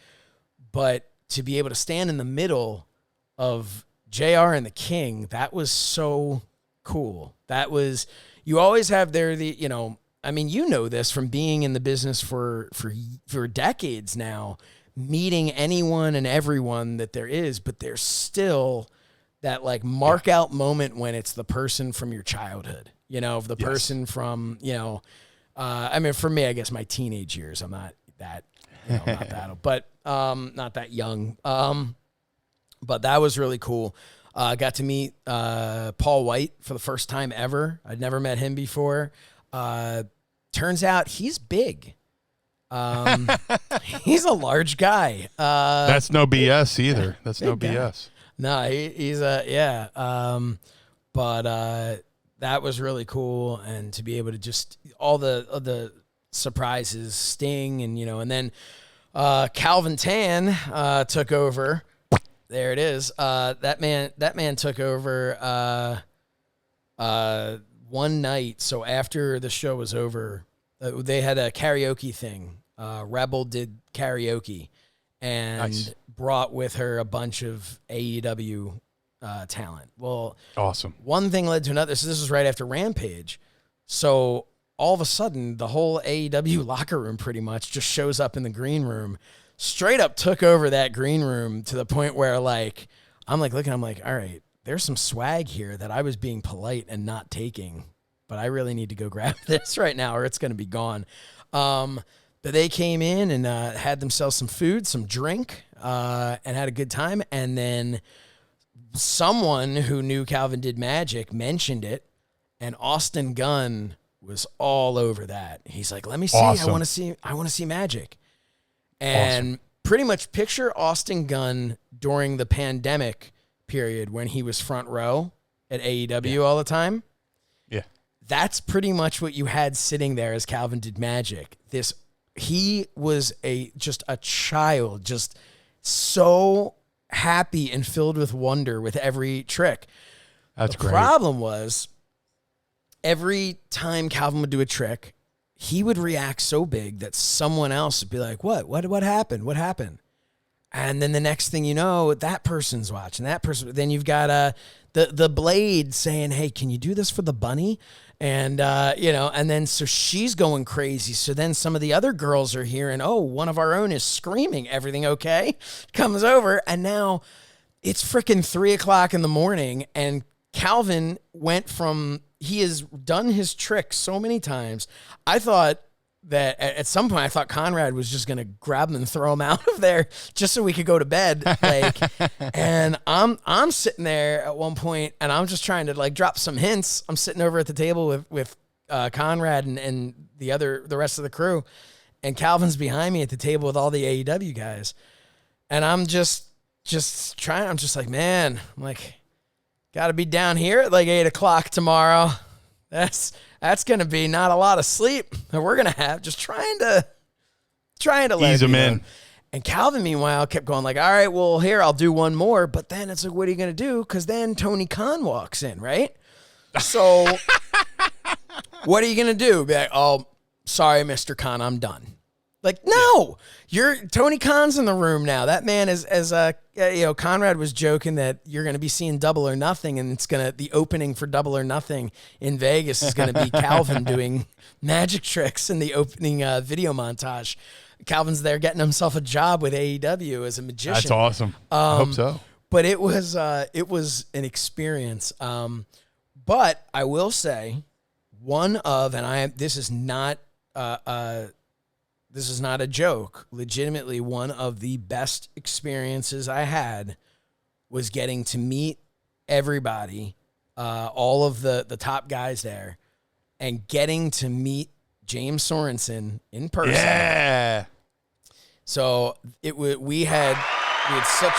Speaker 2: but to be able to stand in the middle of JR and the King, that was so cool. That was, you always have there this from being in the business for decades now, meeting anyone and everyone that there is, but there's still that like mark out moment when it's the person from your childhood. The person from, for me, I guess my teenage years, I'm not that, not that old, but not that young. But that was really cool. Got to meet Paul White for the first time ever. I'd never met him before. Turns out he's big. He's a large guy.
Speaker 3: That's no BS either. That's no BS.
Speaker 2: No, he's that was really cool, and to be able to just all the surprises, Sting, and then Calvin Tan took over. There it is. That man took over one night. So after the show was over, they had a karaoke thing. Rebel did karaoke, and brought with her a bunch of AEW talent. Well,
Speaker 3: awesome.
Speaker 2: One thing led to another. So this was right after Rampage. So all of a sudden, the whole AEW locker room pretty much just shows up in the green room, straight up took over that green room to the point where I'm looking, all right, there's some swag here that I was being polite and not taking, but I really need to go grab this right now or it's going to be gone. But they came in and had themselves some food, some drink, and had a good time. And then someone who knew Calvin did magic mentioned it, and Austin Gunn was all over that. He's like, let me see. Awesome. I want to see magic. And pretty much picture Austin Gunn during the pandemic period when he was front row at AEW all the time.
Speaker 3: Yeah.
Speaker 2: That's pretty much what you had sitting there as Calvin did magic. He was just a child, just so happy and filled with wonder with every trick.
Speaker 3: That's great.
Speaker 2: The problem was every time Calvin would do a trick, he would react so big that someone else would be like, what happened? What happened? And then the next thing you know, that person's watching, that person. Then you've got the Blade saying, hey, can you do this for the bunny? And, and then so she's going crazy. So then some of the other girls are hearing, oh, one of our own is screaming, everything okay? Comes over, and now it's freaking 3:00 in the morning, and Calvin went from, he has done his trick so many times. I thought that at some point, I thought Conrad was just going to grab him and throw him out of there just so we could go to bed. And I'm sitting there at one point, and I'm just trying to drop some hints. I'm sitting over at the table with Conrad and the rest of the crew, and Calvin's behind me at the table with all the AEW guys. And I'm just trying. I'm just like, man, got to be down here at 8:00 tomorrow. That's going to be not a lot of sleep that we're going to have, just trying to let
Speaker 3: ease them in.
Speaker 2: And Calvin, meanwhile, kept going all right, well, here, I'll do one more. But then it's what are you going to do? Because then Tony Khan walks in, right? So what are you going to do? Be like, oh, sorry, Mr. Khan, I'm done. No, Tony Khan's in the room now. That man is, Conrad was joking that you're going to be seeing Double or Nothing, and the opening for Double or Nothing in Vegas is going to be Calvin doing magic tricks in the opening video montage. Calvin's there getting himself a job with AEW as a magician.
Speaker 3: That's awesome. I hope so.
Speaker 2: But it was an experience. But I will say, this is not a joke. Legitimately, one of the best experiences I had was getting to meet everybody, all of the top guys there, and getting to meet James Sorensen in person.
Speaker 3: Yeah.
Speaker 2: So we had such.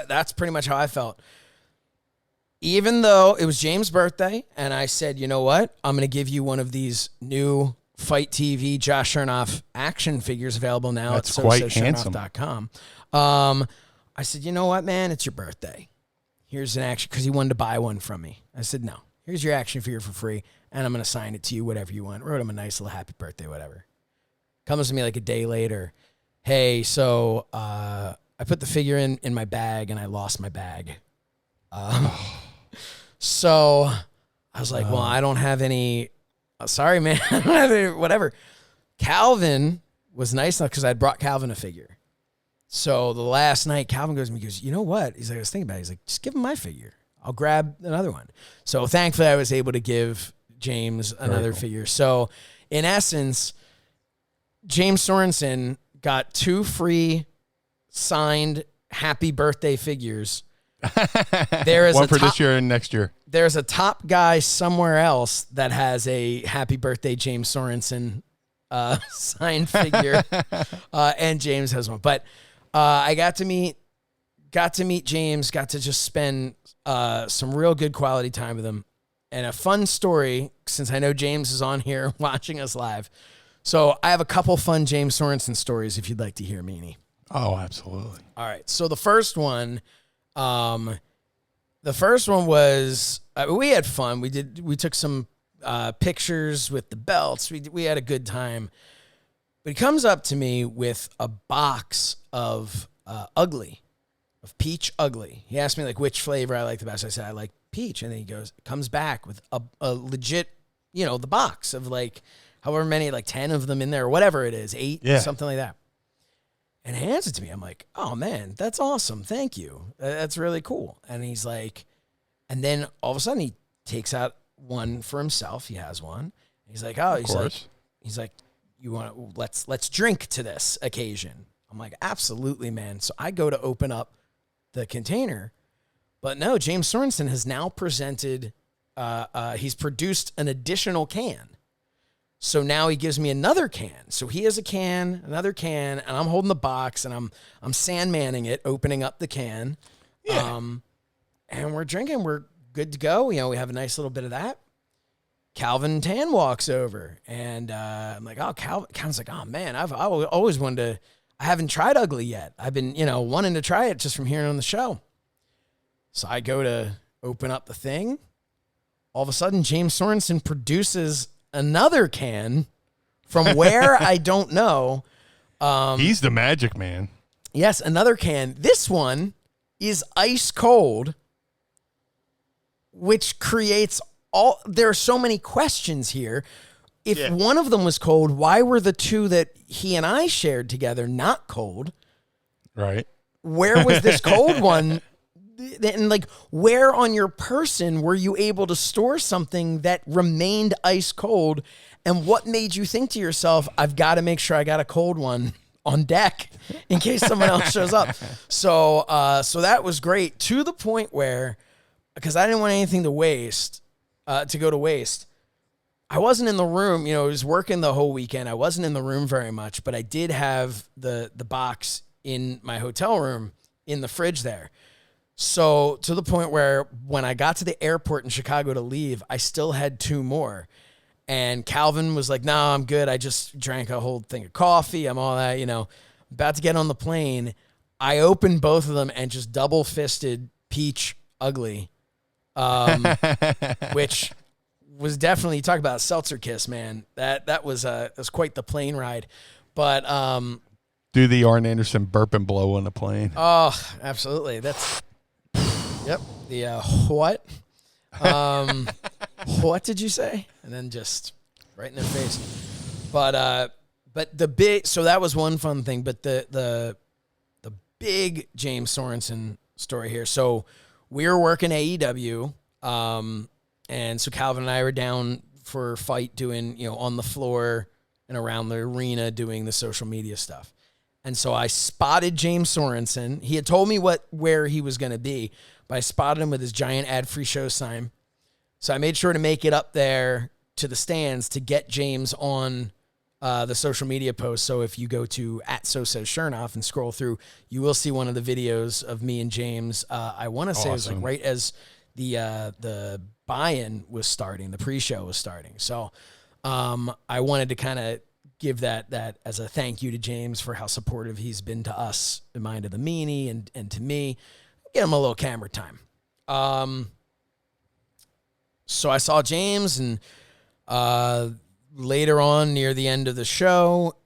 Speaker 2: That's pretty much how I felt. Even though it was James' birthday, and I said, you know what? I'm going to give you one of these new Fight TV Josh Chernoff action figures available now
Speaker 3: That's
Speaker 2: at
Speaker 3: quite handsome.
Speaker 2: SoSoChernoff.com. I said, you know what, man? It's your birthday. Here's an action, because he wanted to buy one from me. I said, no. Here's your action figure for free, and I'm going to sign it to you, whatever you want. Wrote him a nice little happy birthday, whatever. Comes to me like a day later. Hey, so I put the figure in my bag, and I lost my bag. So I was like, well, I don't have any. Sorry, man. I don't have any, whatever. Calvin was nice enough because I'd brought Calvin a figure. So the last night, Calvin goes to me, he goes, you know what? He's like, I was thinking about it. He's like, just give him my figure. I'll grab another one. So thankfully, I was able to give James another figure. So in essence, James Sorensen got 2 free signed happy birthday figures. There is
Speaker 3: one for this year and next year.
Speaker 2: There's a top guy somewhere else that has a happy birthday James Sorensen signed figure, and James has one. But I got to meet James. Got to just spend some real good quality time with him, and a fun story. Since I know James is on here watching us live, so I have a couple fun James Sorensen stories if you'd like to hear, Meanie.
Speaker 3: Oh, absolutely.
Speaker 2: All right. So the first one. The first one was we had fun. We took some pictures with the belts. We had a good time. But he comes up to me with a box of peach ugly. He asked me like which flavor I like the best. I said I like peach, and then he comes back with a legit, the box of like however many, like 10 of them in there or whatever it is, 8, something like that. And hands it to me. I'm like, oh, man, that's awesome. Thank you. That's really cool. And he's like, and then all of a sudden he takes out one for himself. He has one. He's like, oh, he's like, you want to, let's drink to this occasion. I'm like, absolutely, man. So I go to open up the container, but no, James Sorensen has now presented, he's produced an additional can. So now he gives me another can. So he has a can, another can, and I'm holding the box and I'm Sandmanning it, opening up the can. Yeah. And we're drinking. We're good to go. We have a nice little bit of that. Calvin Tan walks over, and I'm like, oh, Calvin's like, oh man, I've always wanted to. I haven't tried ugly yet. I've been wanting to try it just from hearing on the show. So I go to open up the thing. All of a sudden, James Sorensen produces another can from where I don't know.
Speaker 3: He's the magic man.
Speaker 2: Yes, another can. This one is ice cold, which creates there are so many questions here. If one of them was cold, why were the 2 that he and I shared together not cold?
Speaker 3: Right.
Speaker 2: Where was this cold one? And like, where on your person were you able to store something that remained ice cold? And what made you think to yourself, I've got to make sure I got a cold one on deck in case someone else shows up? So that was great, to the point where, because I didn't want anything to go to waste. I wasn't in the room, I was working the whole weekend. I wasn't in the room very much, but I did have the box in my hotel room in the fridge there. So to the point where when I got to the airport in Chicago to leave, I still had 2 more. And Calvin was like, no, I'm good. I just drank a whole thing of coffee. I'm all that, about to get on the plane. I opened both of them and just double fisted peach ugly, which was definitely, talk about a seltzer kiss, man. That was quite the plane ride. But
Speaker 3: do the Arn Anderson burp and blow on the plane.
Speaker 2: Oh, absolutely. That's yep. The what? What did you say? And then just right in their face. But the big, so that was one fun thing. But the big James Sorensen story here. So we were working AEW, and so Calvin and I were down for a fight doing, on the floor and around the arena doing the social media stuff. And so I spotted James Sorensen. He had told me where he was going to be, but I spotted him with his giant ad-free show sign. So I made sure to make it up there to the stands to get James on the social media post. So if you go to @SoSaysShernoff and scroll through, you will see one of the videos of me and James. I want to say it was like right as the buy-in was starting, the pre-show was starting. So I wanted to kind of give that as a thank you to James for how supportive he's been to us, in Mind of the Meanie, and to me. Get him a little camera time. So I saw James, and later on, near the end of the show,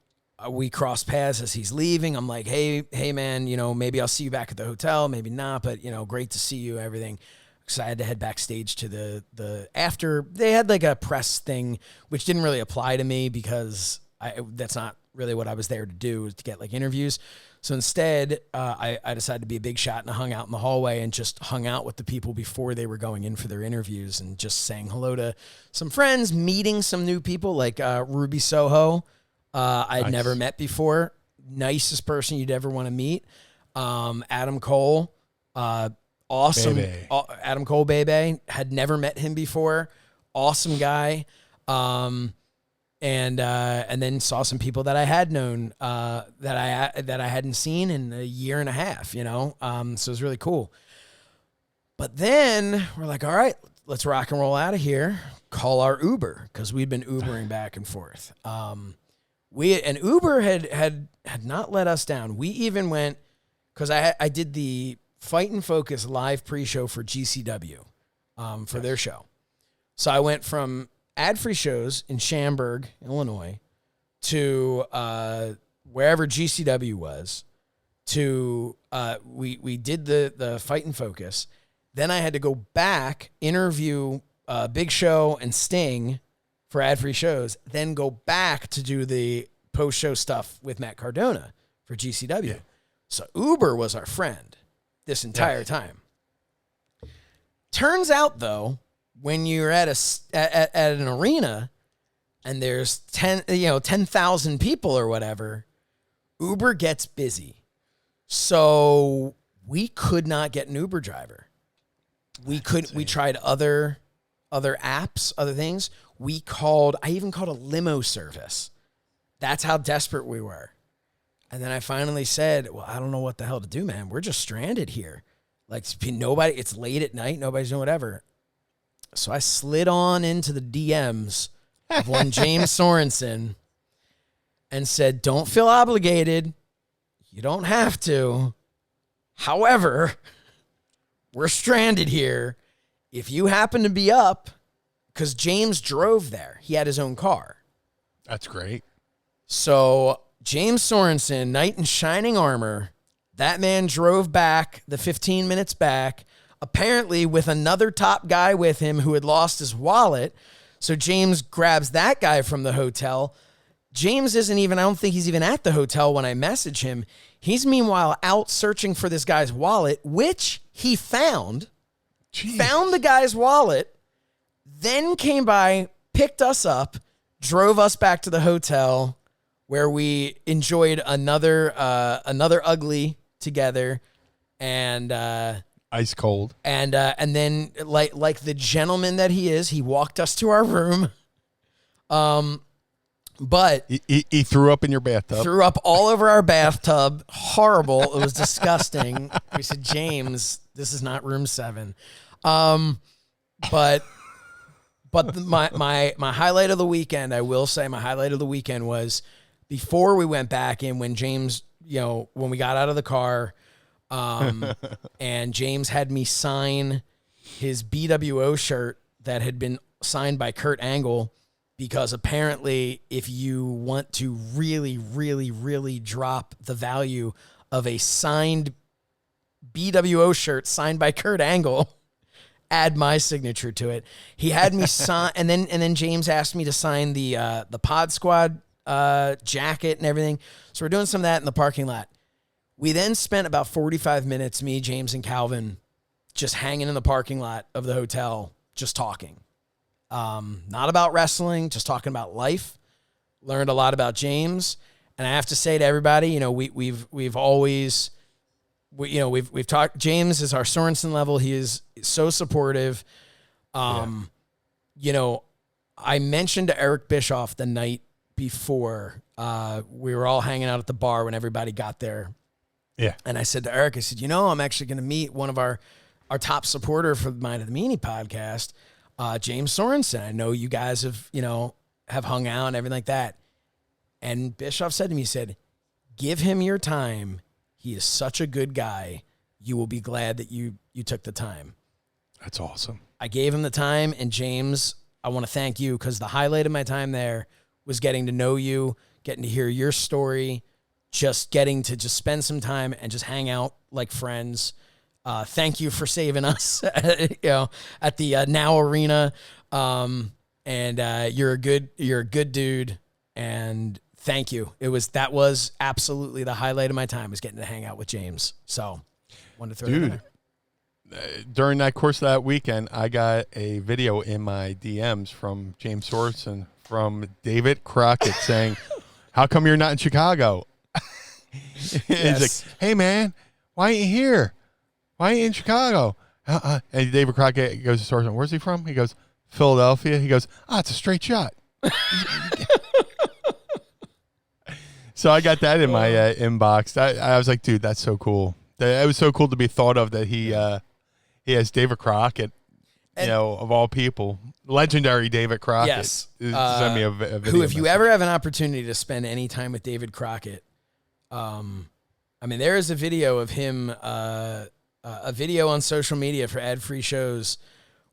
Speaker 2: we crossed paths as he's leaving. I'm like, hey, man, maybe I'll see you back at the hotel, maybe not, but, great to see you, everything. Because I had to head backstage to the after. They had like a press thing, which didn't really apply to me because that's not really what I was there to do, was to get like interviews. So instead, I decided to be a big shot, and I hung out in the hallway and just hung out with the people before they were going in for their interviews, and just saying hello to some friends, meeting some new people like Ruby Soho. I'd never met before. Nicest person you'd ever want to meet. Adam Cole. Awesome. Adam Cole, baby. Had never met him before. Awesome guy. And then saw some people that I had known, that I hadn't seen in a year and a half, so it was really cool. But then we're like, all right, let's rock and roll out of here. Call our Uber, because we'd been Ubering back and forth. And Uber had not let us down. We even went, because I did the Fight and Focus live pre-show for GCW, for their show. So I went from ad-free shows in Schaumburg, Illinois, to wherever GCW was, to we did the Fight and Focus. Then I had to go back, interview Big Show and Sting for ad-free shows, then go back to do the post-show stuff with Matt Cardona for GCW. Yeah. So Uber was our friend this entire time. Turns out, though, when you're at an arena and there's 10,000 people or whatever, Uber gets busy. So we could not get an Uber driver. We tried other apps, other things. I even called a limo service. That's how desperate we were. And then I finally said, well, I don't know what the hell to do, man. We're just stranded here. Like, it's late at night. Nobody's doing whatever. So I slid on into the DMs of one James Sorensen and said, don't feel obligated. You don't have to. However, we're stranded here. If you happen to be up, because James drove there. He had his own car.
Speaker 3: That's great.
Speaker 2: So James Sorensen, knight in shining armor, that man drove back the 15 minutes back, apparently with another top guy with him who had lost his wallet. So James grabs that guy from the hotel. James I don't think he's even at the hotel when I message him. He's meanwhile out searching for this guy's wallet, which he found. Jeez. Found the guy's wallet, then came by, picked us up, drove us back to the hotel, where we enjoyed another ugly together, and
Speaker 3: ice cold.
Speaker 2: And then like the gentleman that he is, he walked us to our room. But
Speaker 3: he threw up in your bathtub.
Speaker 2: Threw up all over our bathtub. Horrible. It was disgusting. We said, James, this is not room 7. But my highlight of the weekend, I will say, my highlight of the weekend was before we went back in, when James, when we got out of the car, and James had me sign his BWO shirt that had been signed by Kurt Angle, because apparently if you want to really, really, really drop the value of a signed BWO shirt signed by Kurt Angle, add my signature to it. He had me sign, and then James asked me to sign the Pod Squad jacket and everything. So we're doing some of that in the parking lot. We then spent about 45 minutes, me, James, and Calvin, just hanging in the parking lot of the hotel, just talking. Not about wrestling, just talking about life. Learned a lot about James. And I have to say to everybody, you know, we've always, we've talked. James is our Sorensen level. He is so supportive. You know, I mentioned to Eric Bischoff the night before we were all hanging out at the bar when everybody got there.
Speaker 3: Yeah.
Speaker 2: And I said to Eric, I said, you know, I'm actually going to meet one of our top supporter for the Mind of the Meanie podcast, James Sorensen. I know you guys have hung out and everything like that. And Bischoff said to me, he said, give him your time. He is such a good guy. You will be glad that you took the time.
Speaker 3: That's awesome.
Speaker 2: I gave him the time, and James, I want to thank you because the highlight of my time there was getting to know you, getting to hear your story, just getting to just spend some time and just hang out like friends. Thank you for saving us, at the Now Arena. And you're a good dude. And thank you. That was absolutely the highlight of my time, was getting to hang out with James. So wanted to throw it in there.
Speaker 3: During that course of that weekend, I got a video in my DMs from James Sorensen from David Crockett saying, how come you're not in Chicago? He's like, hey, man, why ain't you here? Why ain't you in Chicago? And David Crockett goes to Sorensen, where's he from? He goes, Philadelphia. He goes, it's a straight shot. So I got that in my inbox. I was like, dude, that's so cool. It was so cool to be thought of that he has David Crockett, of all people, legendary David Crockett.
Speaker 2: Yes.
Speaker 3: Send me a video.
Speaker 2: Who, if you ever have an opportunity to spend any time with David Crockett, there is a video of him, a video on social media for ad-free shows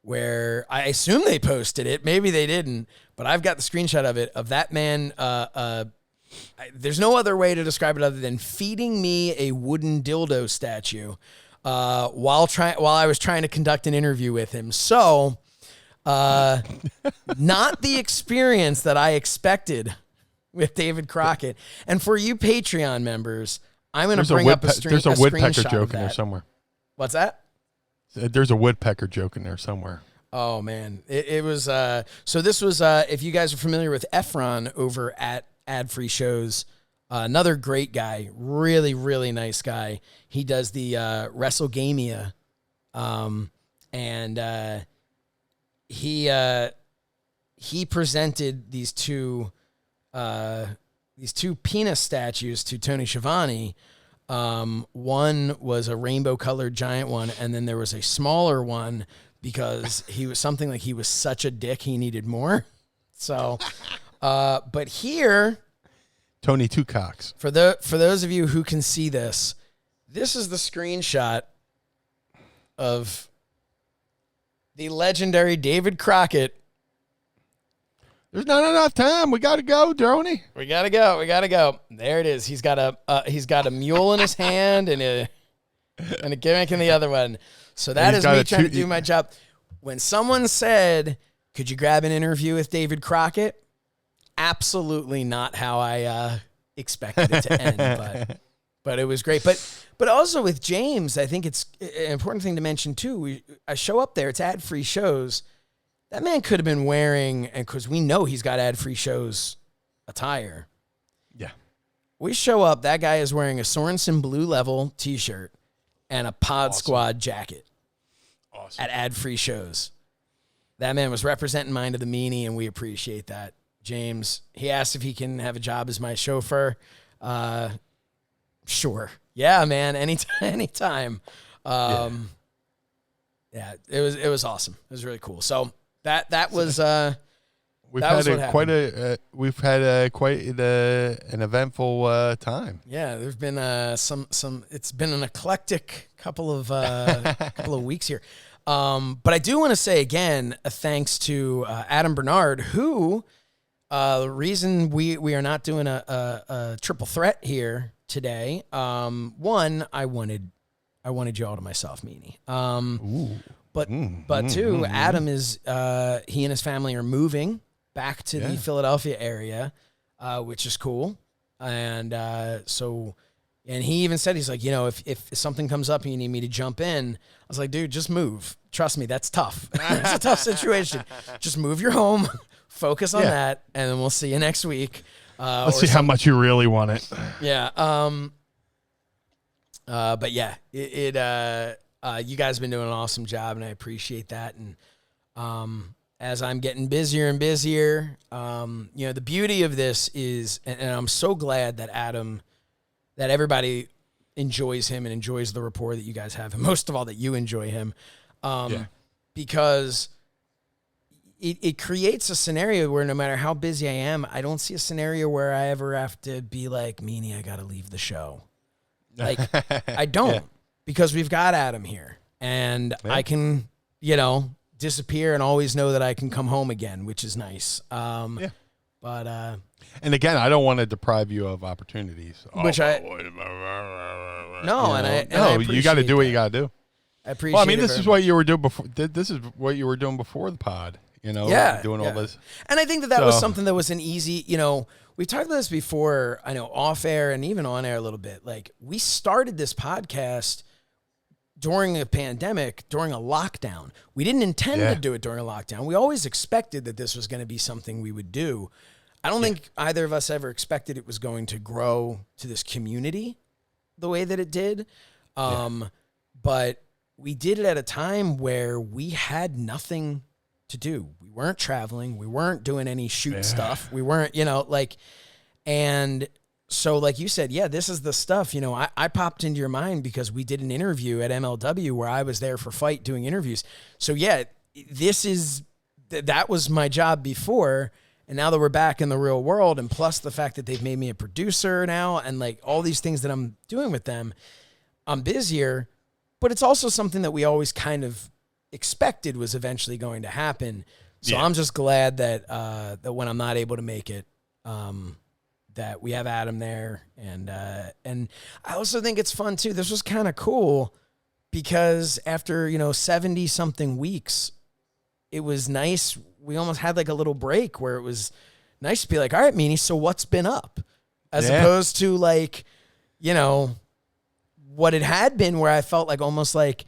Speaker 2: where I assume they posted it. Maybe they didn't, but I've got the screenshot of it, of that man. There's no other way to describe it other than feeding me a wooden dildo statue while I was trying to conduct an interview with him. So, not the experience that I expected with David Crockett. And for you Patreon members, I'm going to bring up
Speaker 3: there's a woodpecker joke in there somewhere.
Speaker 2: What's that?
Speaker 3: There's a woodpecker joke in there somewhere.
Speaker 2: Oh man, it was. So this was. If you guys are familiar with Efron over at Ad Free Shows, another great guy, really really nice guy. He does the WrestleGamia, and he presented these two penis statues to Tony Schiavone. One was a rainbow colored giant one, and then there was a smaller one because he was something like he was such a dick he needed more. So, but here,
Speaker 3: Tony Two Cocks.
Speaker 2: For those of you who can see this, this is the screenshot of the legendary David Crockett.
Speaker 3: There's not enough time. We got to go, Droney.
Speaker 2: We got to go. There it is. He's got a mule in his hand and a gimmick in the other one. So that is me trying to do my job. When someone said, could you grab an interview with David Crockett? Absolutely not how I expected it to end, but it was great. But also with James, I think it's an important thing to mention too. I show up there, it's ad-free shows. That man could have been wearing, and because we know he's got ad-free shows attire.
Speaker 3: Yeah.
Speaker 2: We show up, that guy is wearing a Sorensen Blue Level t-shirt and a Pod Squad jacket at ad-free shows. That man was representing Mind of the Meanie, and we appreciate that. James, he asked if he can have a job as my chauffeur. Sure. Yeah, man, anytime. Yeah, it was awesome. It was really cool. So that was
Speaker 3: we've had quite an eventful time.
Speaker 2: Yeah, there's been some. It's been an eclectic couple of weeks here. But I do want to say again, a thanks to Adam Bernard, who the reason we are not doing a triple threat here today. One, I wanted you all to myself, Meanie. But two, Adam is he and his family are moving back to the Philadelphia area. which is cool. And and he even said, he's like, if something comes up and you need me to jump in, I was like, dude, just move. Trust me, that's tough. It's a tough situation. Just move your home, focus on that, and then we'll see you next week.
Speaker 3: Let's see how much you really want it.
Speaker 2: Yeah. But yeah, you guys have been doing an awesome job, and I appreciate that. And as I'm getting busier and busier, the beauty of this is, and I'm so glad that that everybody enjoys him and enjoys the rapport that you guys have, and most of all that you enjoy him, because it creates a scenario where no matter how busy I am, I don't see a scenario where I ever have to be like, Meanie, I got to leave the show. Like, I don't, because we've got Adam here, and I can, disappear and always know that I can come home again, which is nice. But
Speaker 3: and again, I don't want to deprive you of opportunities.
Speaker 2: Which I
Speaker 3: you got to do what you got to do.
Speaker 2: I appreciate.
Speaker 3: Well, I mean, this is what you were doing before. This is what you were doing before the pod. Doing all this.
Speaker 2: And I think that was something that was an easy. We talked about this before. I know off air and even on air a little bit. Like, we started this podcast during a pandemic, during a lockdown. We didn't intend to do it during a lockdown. We always expected that this was going to be something we would do. I don't think either of us ever expected it was going to grow to this community the way that it did. But we did it at a time where we had nothing to do. We weren't traveling. We weren't doing any shoot stuff. We weren't, and so like you said, this is the stuff, I popped into your mind because we did an interview at MLW where I was there for Fight doing interviews. So that was my job before. And now that we're back in the real world, and plus the fact that they've made me a producer now, and like all these things that I'm doing with them, I'm busier, but it's also something that we always kind of expected was eventually going to happen. So I'm just glad that that when I'm not able to make it, that we have Adam there. And I also think it's fun too. This was kind of cool because after, 70 something weeks, it was nice. We almost had like a little break where it was nice to be like, all right, Meanie, so what's been up? As opposed to like, what it had been where I felt like almost like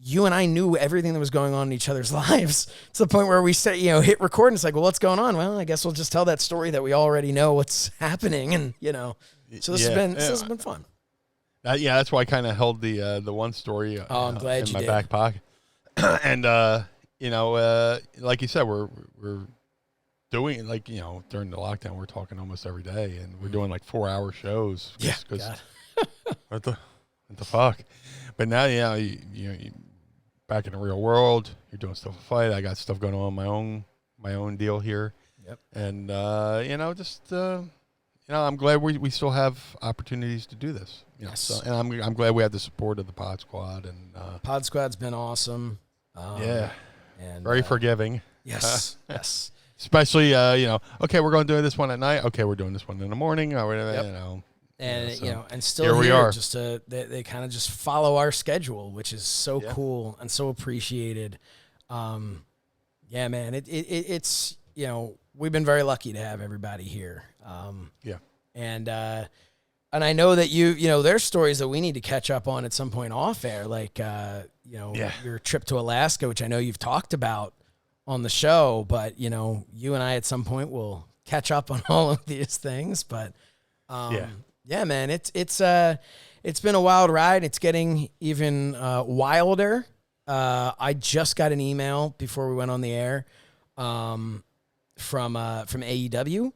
Speaker 2: you and I knew everything that was going on in each other's lives to the point where we said, hit record and it's like, well, what's going on? Well, I guess we'll just tell that story that we already know what's happening. And, so this has been fun.
Speaker 3: That's why I kind of held the one story
Speaker 2: I'm glad
Speaker 3: in my back pocket. And, like you said, we're doing like, during the lockdown, we're talking almost every day, and we're doing like 4-hour shows. What the fuck? But now, you back in the real world, you're doing stuff with Fight. I got stuff going on my own deal here.
Speaker 2: Yep. And
Speaker 3: I'm glad we still have opportunities to do this.
Speaker 2: Yes.
Speaker 3: So, and I'm glad we have the support of the Pod Squad, and
Speaker 2: Pod Squad's been awesome.
Speaker 3: And very forgiving.
Speaker 2: Yes. Yes.
Speaker 3: Especially, okay, we're going to do this one at night. Okay, we're doing this one in the morning. Or whatever,
Speaker 2: And and still here we are. Just they kind of just follow our schedule, which is so cool and so appreciated. Man, it's we've been very lucky to have everybody here. And I know that there's stories that we need to catch up on at some point off air, like your trip to Alaska, which I know you've talked about on the show, but you and I at some point will catch up on all of these things. But man, it's been a wild ride. It's getting even wilder. I just got an email before we went on the air from AEW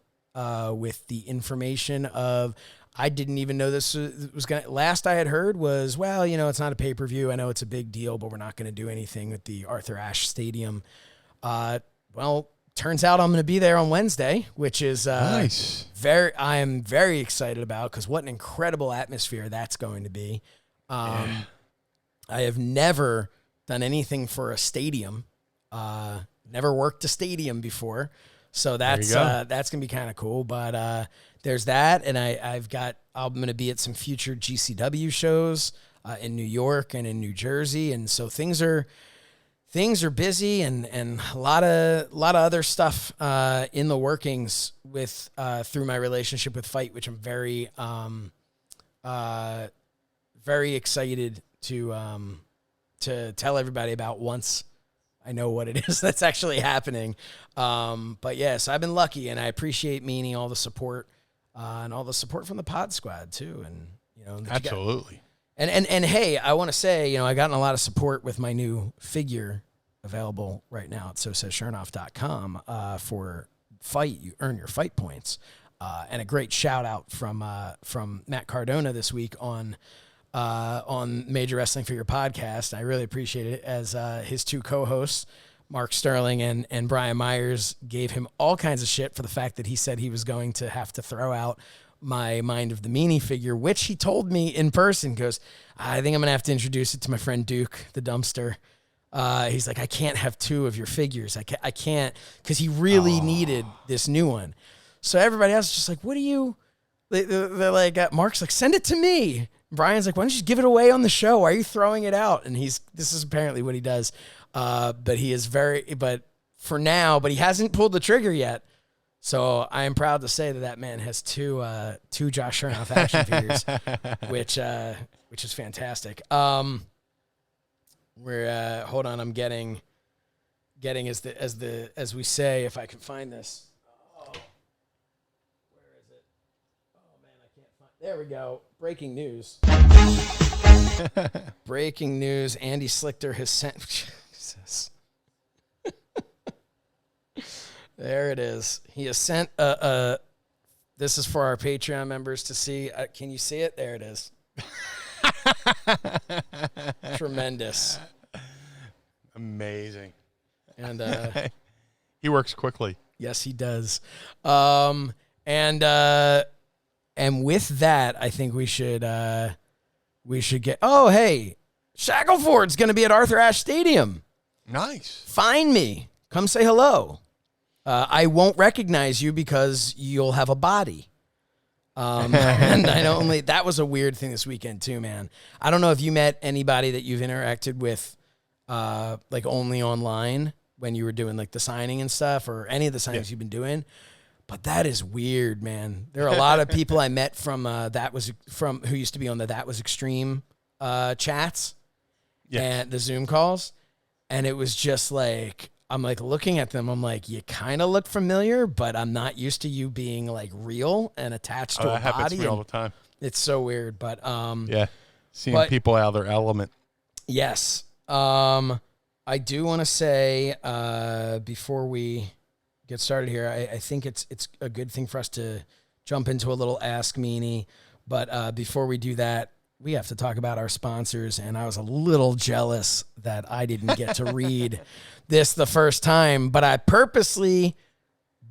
Speaker 2: with the information of, I didn't even know this was going to, last I had heard was, well, it's not a pay-per-view. I know it's a big deal, but we're not going to do anything at the Arthur Ashe Stadium. Turns out I'm going to be there on Wednesday, which is
Speaker 3: nice.
Speaker 2: I am very excited about, because what an incredible atmosphere that's going to be. I have never done anything for a stadium, never worked a stadium before. So that's going to be kind of cool. But there's that. And I'm going to be at some future GCW shows in New York and in New Jersey. And so things are things are busy and a lot of other stuff in the workings with through my relationship with Fight, which I'm very very excited to tell everybody about once I know what it is that's actually happening. But yes, I've been lucky, and I appreciate Meanie all the support and all the support from the Pod Squad too, and
Speaker 3: absolutely.
Speaker 2: And hey, I want to say, I've gotten a lot of support with my new figure available right now at sosaychernoff.com for Fight. You earn your Fight points. And a great shout out from Matt Cardona this week on Major Wrestling for Your podcast. I really appreciate it, as his two co-hosts, Mark Sterling and Brian Myers, gave him all kinds of shit for the fact that he said he was going to have to throw out my Mind of the Meanie figure, which he told me in person, goes, I think I'm going to have to introduce it to my friend Duke, the dumpster. He's like, I can't have two of your figures. I can't, because he really needed this new one. So everybody else is just like, what do you, they're like, Mark's like, send it to me. Brian's like, why don't you just give it away on the show? Why are you throwing it out? And this is apparently what he does. But he is but he hasn't pulled the trigger yet. So I am proud to say that man has two Josh Chernoff action figures, which is fantastic. Hold on, I'm getting as we say, if I can find this. Oh, where is it? Oh man, I can't find. There we go. Breaking news. Breaking news. Andy Slichter has sent. Jesus. There it is. He has sent this is for our Patreon members to see. Can you see it? There it is. Tremendous.
Speaker 3: Amazing.
Speaker 2: And
Speaker 3: he works quickly.
Speaker 2: Yes, he does. And with that, I think we should get. Oh, hey, Shackleford's going to be at Arthur Ashe Stadium.
Speaker 3: Nice.
Speaker 2: Find me. Come say hello. I won't recognize you because you'll have a body. And that was a weird thing this weekend too, man. I don't know if you met anybody that you've interacted with, like only online when you were doing like the signing and stuff, or any of the signings you've been doing. But that is weird, man. There are a lot of people I met from who used to be on the That Was Extreme chats and the Zoom calls. And it was just like, I'm like looking at them. I'm like, you kind of look familiar, but I'm not used to you being like real and attached to a body. That happens to me
Speaker 3: all the time.
Speaker 2: It's so weird, but
Speaker 3: seeing people out of their element.
Speaker 2: Yes. I do want to say before we get started here, I think it's a good thing for us to jump into a little Ask Meanie. But before we do that, we have to talk about our sponsors. And I was a little jealous that I didn't get to read this the first time, but I purposely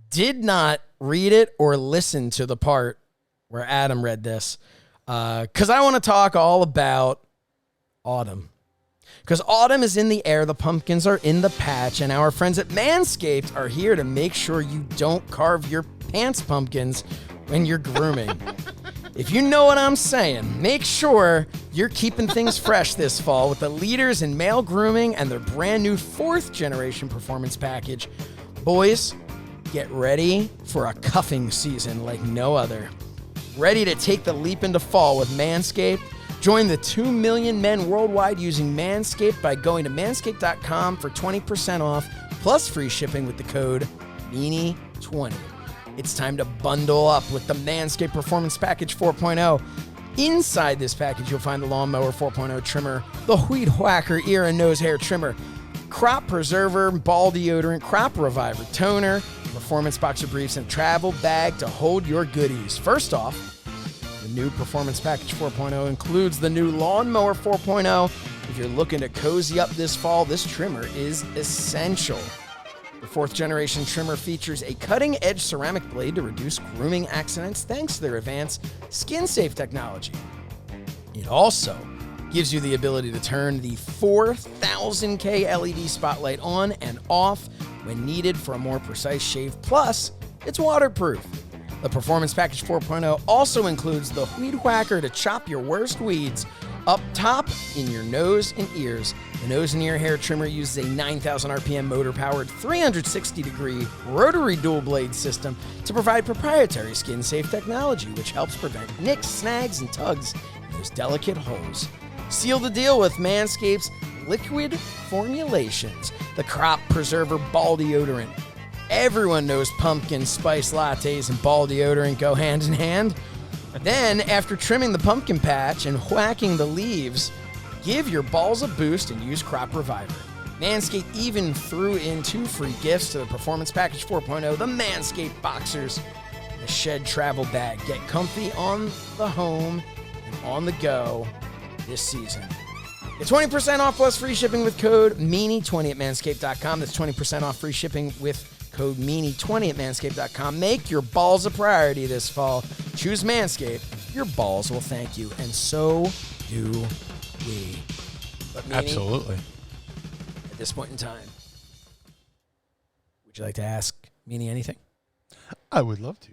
Speaker 2: did not read it or listen to the part where Adam read this because I want to talk all about autumn. Because autumn is in the air, the pumpkins are in the patch, and our friends at Manscaped are here to make sure you don't carve your pants pumpkins when you're grooming. If you know what I'm saying, make sure you're keeping things fresh this fall with the leaders in male grooming and their brand new 4th generation performance package. Boys, get ready for a cuffing season like no other. Ready to take the leap into fall with Manscaped? Join the 2 million men worldwide using Manscaped by going to manscaped.com for 20% off plus free shipping with the code MEANIE20. It's time to bundle up with the Manscaped Performance Package 4.0. Inside this package, you'll find the Lawnmower 4.0 trimmer, the Weed Whacker ear and nose hair trimmer, Crop Preserver, Ball Deodorant, Crop Reviver toner, Performance Boxer Briefs, and travel bag to hold your goodies. First off, the new Performance Package 4.0 includes the new Lawnmower 4.0. If you're looking to cozy up this fall, this trimmer is essential. The 4th generation trimmer features a cutting-edge ceramic blade to reduce grooming accidents thanks to their advanced skin-safe technology. It also gives you the ability to turn the 4000K LED spotlight on and off when needed for a more precise shave. Plus, it's waterproof. The Performance Package 4.0 also includes the Weed Whacker to chop your worst weeds Up top, in your nose and ears, the nose and ear hair trimmer uses a 9,000 RPM motor-powered 360-degree rotary dual-blade system to provide proprietary skin-safe technology, which helps prevent nicks, snags, and tugs in those delicate holes. Seal the deal with Manscaped's liquid formulations, the crop preserver ball deodorant. Everyone knows pumpkin spice lattes and ball deodorant go hand in hand. Then, after trimming the pumpkin patch and whacking the leaves, give your balls a boost and use Crop Reviver. Manscaped even threw in 2 free gifts to the Performance Package 4.0, the Manscaped Boxers, and the Shed Travel Bag. Get comfy on the home and on the go this season. Get 20% off plus free shipping with code MEANIE20 at manscaped.com. That's 20% off free shipping with code MEANIE20 at manscaped.com. Make your balls a priority this fall. Choose Manscaped. Your balls will thank you, and so do we. But Meanie,
Speaker 3: Absolutely.
Speaker 2: At this point in time, would you like to ask Meanie anything?
Speaker 3: I would love to.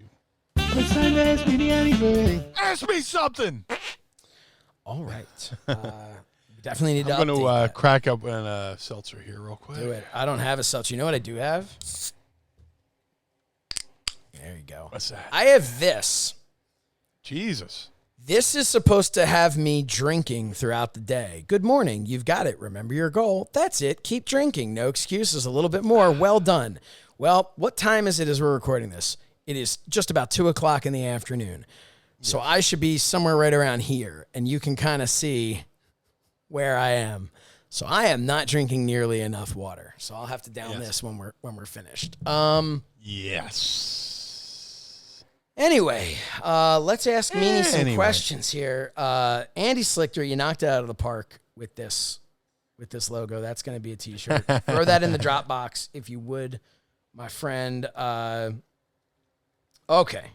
Speaker 3: It's time to ask me anything. Ask me something.
Speaker 2: All right. We definitely need to
Speaker 3: I'm
Speaker 2: update
Speaker 3: going to
Speaker 2: that.
Speaker 3: crack up a seltzer here real quick.
Speaker 2: Do it. I don't have a seltzer. You know what I do have? There you go.
Speaker 3: What's that?
Speaker 2: I have this.
Speaker 3: Jesus.
Speaker 2: This is supposed to have me drinking throughout the day. Good morning. You've got it. Remember your goal. That's it. Keep drinking. No excuses. A little bit more. Well done. Well, what time is it as we're recording this? It is just about 2 o'clock in the afternoon. So I should be somewhere right around here, and you can kind of see where I am. So I am not drinking nearly enough water. So I'll have to down this when we're finished.
Speaker 3: Yes.
Speaker 2: Anyway, let's ask Meanie some questions here. Andy Slichter, you knocked it out of the park with this logo. That's going to be a T-shirt. Throw that in the Dropbox if you would, my friend. Okay.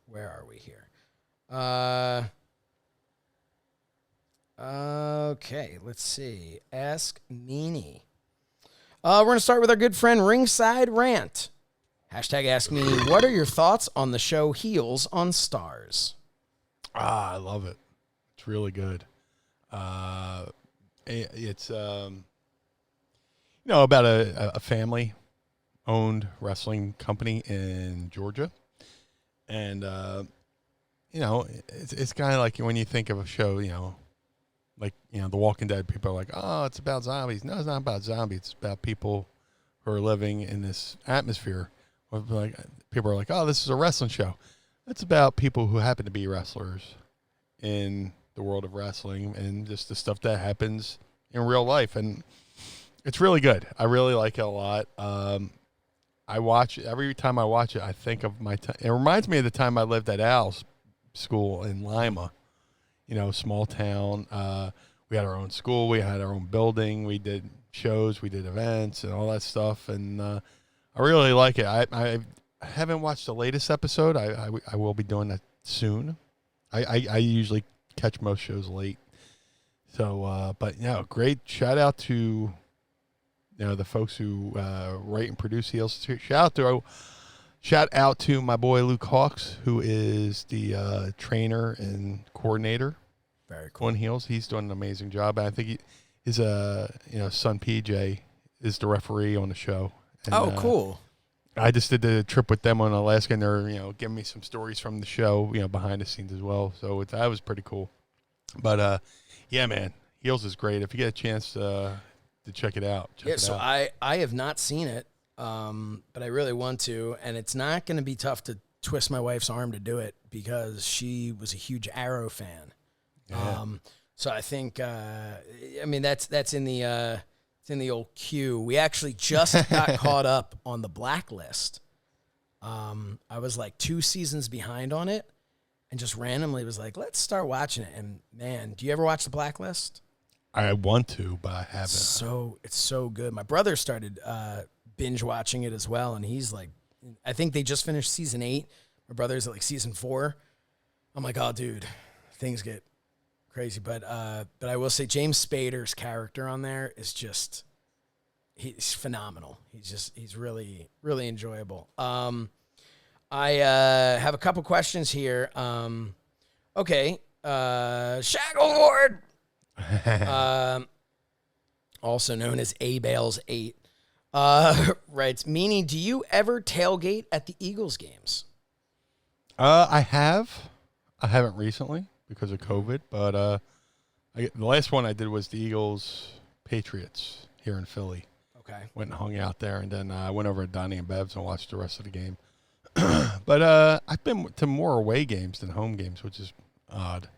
Speaker 2: Where are we here? Okay, let's see. Ask Meanie. We're going to start with our good friend Ringside Rant. Hashtag Ask Meanie. What are your thoughts on the show Heels on Stars?
Speaker 3: I love it. It's really good. It's about a family-owned wrestling company in Georgia, and it's kind of like when you think of a show, like The Walking Dead. People are like, oh, it's about zombies. No, it's not about zombies. It's about people who are living in this atmosphere. Like people are like, oh, this is a wrestling show. It's about people who happen to be wrestlers in the world of wrestling and just the stuff that happens in real life. And it's really good. I really like it a lot. I watch it. Every time I watch it, I think of my time. It reminds me of the time I lived at Al's school in Lima, small town. We had our own school. We had our own building. We did shows. We did events and all that stuff. And I really like it. I haven't watched the latest episode. I will be doing that soon. I usually catch most shows late. So, but great shout out to the folks who write and produce Heels. Shout out to my boy Luke Hawks, who is the trainer and coordinator.
Speaker 2: Very cool.
Speaker 3: On Heels. He's doing an amazing job. And I think his son PJ is the referee on the show. And,
Speaker 2: cool.
Speaker 3: I just did the trip with them on Alaska, and they're giving me some stories from the show, behind the scenes as well. So that was pretty cool. But yeah, man, Heels is great. If you get a chance to check it out,
Speaker 2: I have not seen it, but I really want to, and it's not going to be tough to twist my wife's arm to do it because she was a huge Arrow fan.
Speaker 3: Yeah.
Speaker 2: So I think that's in the. It's in the old queue. We actually just got caught up on The Blacklist. I was like 2 seasons behind on it and just randomly was like, let's start watching it. And, man, do you ever watch The Blacklist?
Speaker 3: I want to, but I haven't.
Speaker 2: It's so good. My brother started binge watching it as well, and he's like, I think they just finished season 8. My brother's at like season 4. I'm like, oh, dude, things get crazy, but I will say James Spader's character on there is just he's phenomenal. He's really, really enjoyable. I have a couple questions here. Okay, Shackleford, also known as A-Bales8, writes, Meanie, do you ever tailgate at the Eagles games?
Speaker 3: I have. I haven't recently because of COVID, but the last one I did was the Eagles Patriots here in Philly.
Speaker 2: Okay.
Speaker 3: Went and hung out there, and then I went over to Donnie and Bev's and watched the rest of the game. But I've been to more away games than home games, which is odd.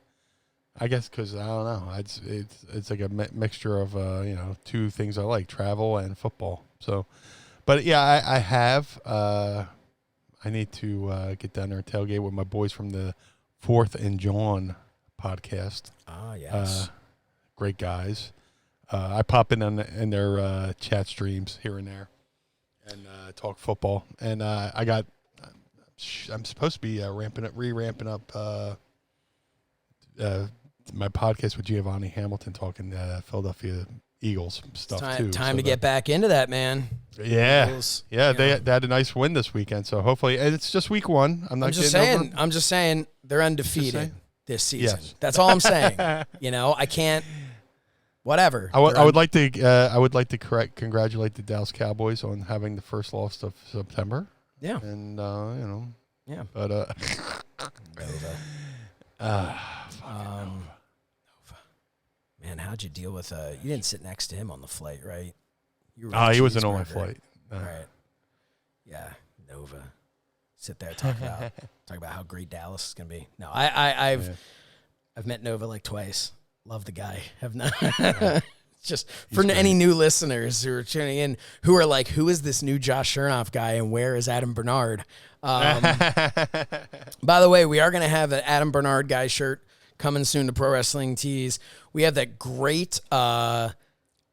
Speaker 3: I guess because I don't know. It's like a mixture of two things I like: travel and football. So, but yeah, I have. I need to get down there and tailgate with my boys from the Fourth and John podcast.
Speaker 2: Ah, yes.
Speaker 3: Great guys. I pop in their chat streams here and there and talk football. And I'm supposed to be ramping up my podcast with Giovanni Hamilton talking Philadelphia Eagles stuff too.
Speaker 2: Time to get back into that, man.
Speaker 3: Yeah,
Speaker 2: Eagles,
Speaker 3: yeah. They had a nice win this weekend, so hopefully, and it's just week one. I'm just
Speaker 2: saying they're undefeated this season.
Speaker 3: Yes.
Speaker 2: That's all I'm saying. I can't. Whatever.
Speaker 3: I would like to congratulate the Dallas Cowboys on having the first loss of September.
Speaker 2: Yeah.
Speaker 3: And
Speaker 2: Yeah.
Speaker 3: But
Speaker 2: Nova. Man, how'd you deal with you didn't sit next to him on the flight, right?
Speaker 3: He wasn't on my flight.
Speaker 2: Right. Yeah, Nova. Sit there, talk about how great Dallas is gonna be. No, I've met Nova like twice. Love the guy. Have not. Just for any new listeners who are tuning in, who are like, who is this new Josh Chernoff guy, and where is Adam Bernard? By the way, we are going to have an Adam Bernard guy shirt coming soon to Pro Wrestling Tees. We have that great Andy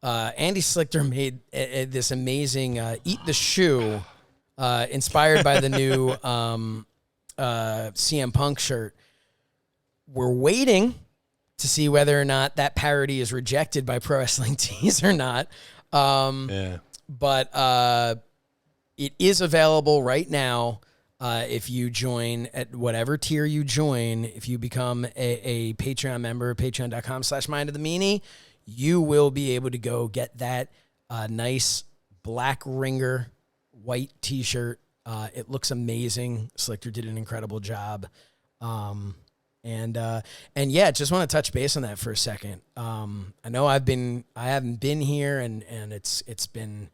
Speaker 2: Slichter made this amazing Eat the Shoe, inspired by the new CM Punk shirt. We're waiting to see whether or not that parody is rejected by Pro Wrestling Tees or not. But it is available right now. If you join at whatever tier you join, if you become a Patreon member, patreon.com/mindofthemeanie, you will be able to go get that nice black ringer white t-shirt. It looks amazing. Slichter did an incredible job. And yeah, just want to touch base on that for a second. I know I haven't been here and it's been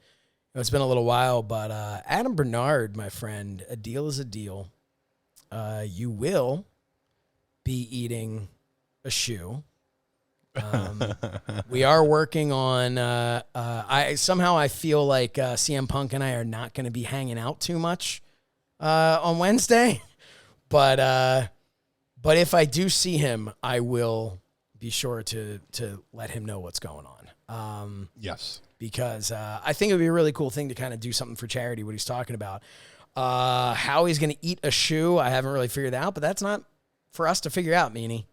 Speaker 2: a little while, but Adam Bernard, my friend, a deal is a deal. You will be eating a shoe. We are working on I feel like CM Punk and I are not going to be hanging out too much on Wednesday, but if I do see him, I will be sure to let him know what's going on.
Speaker 3: Yes.
Speaker 2: Because I think it would be a really cool thing to kind of do something for charity, what he's talking about. How he's going to eat a shoe, I haven't really figured out, but that's not for us to figure out, Meanie.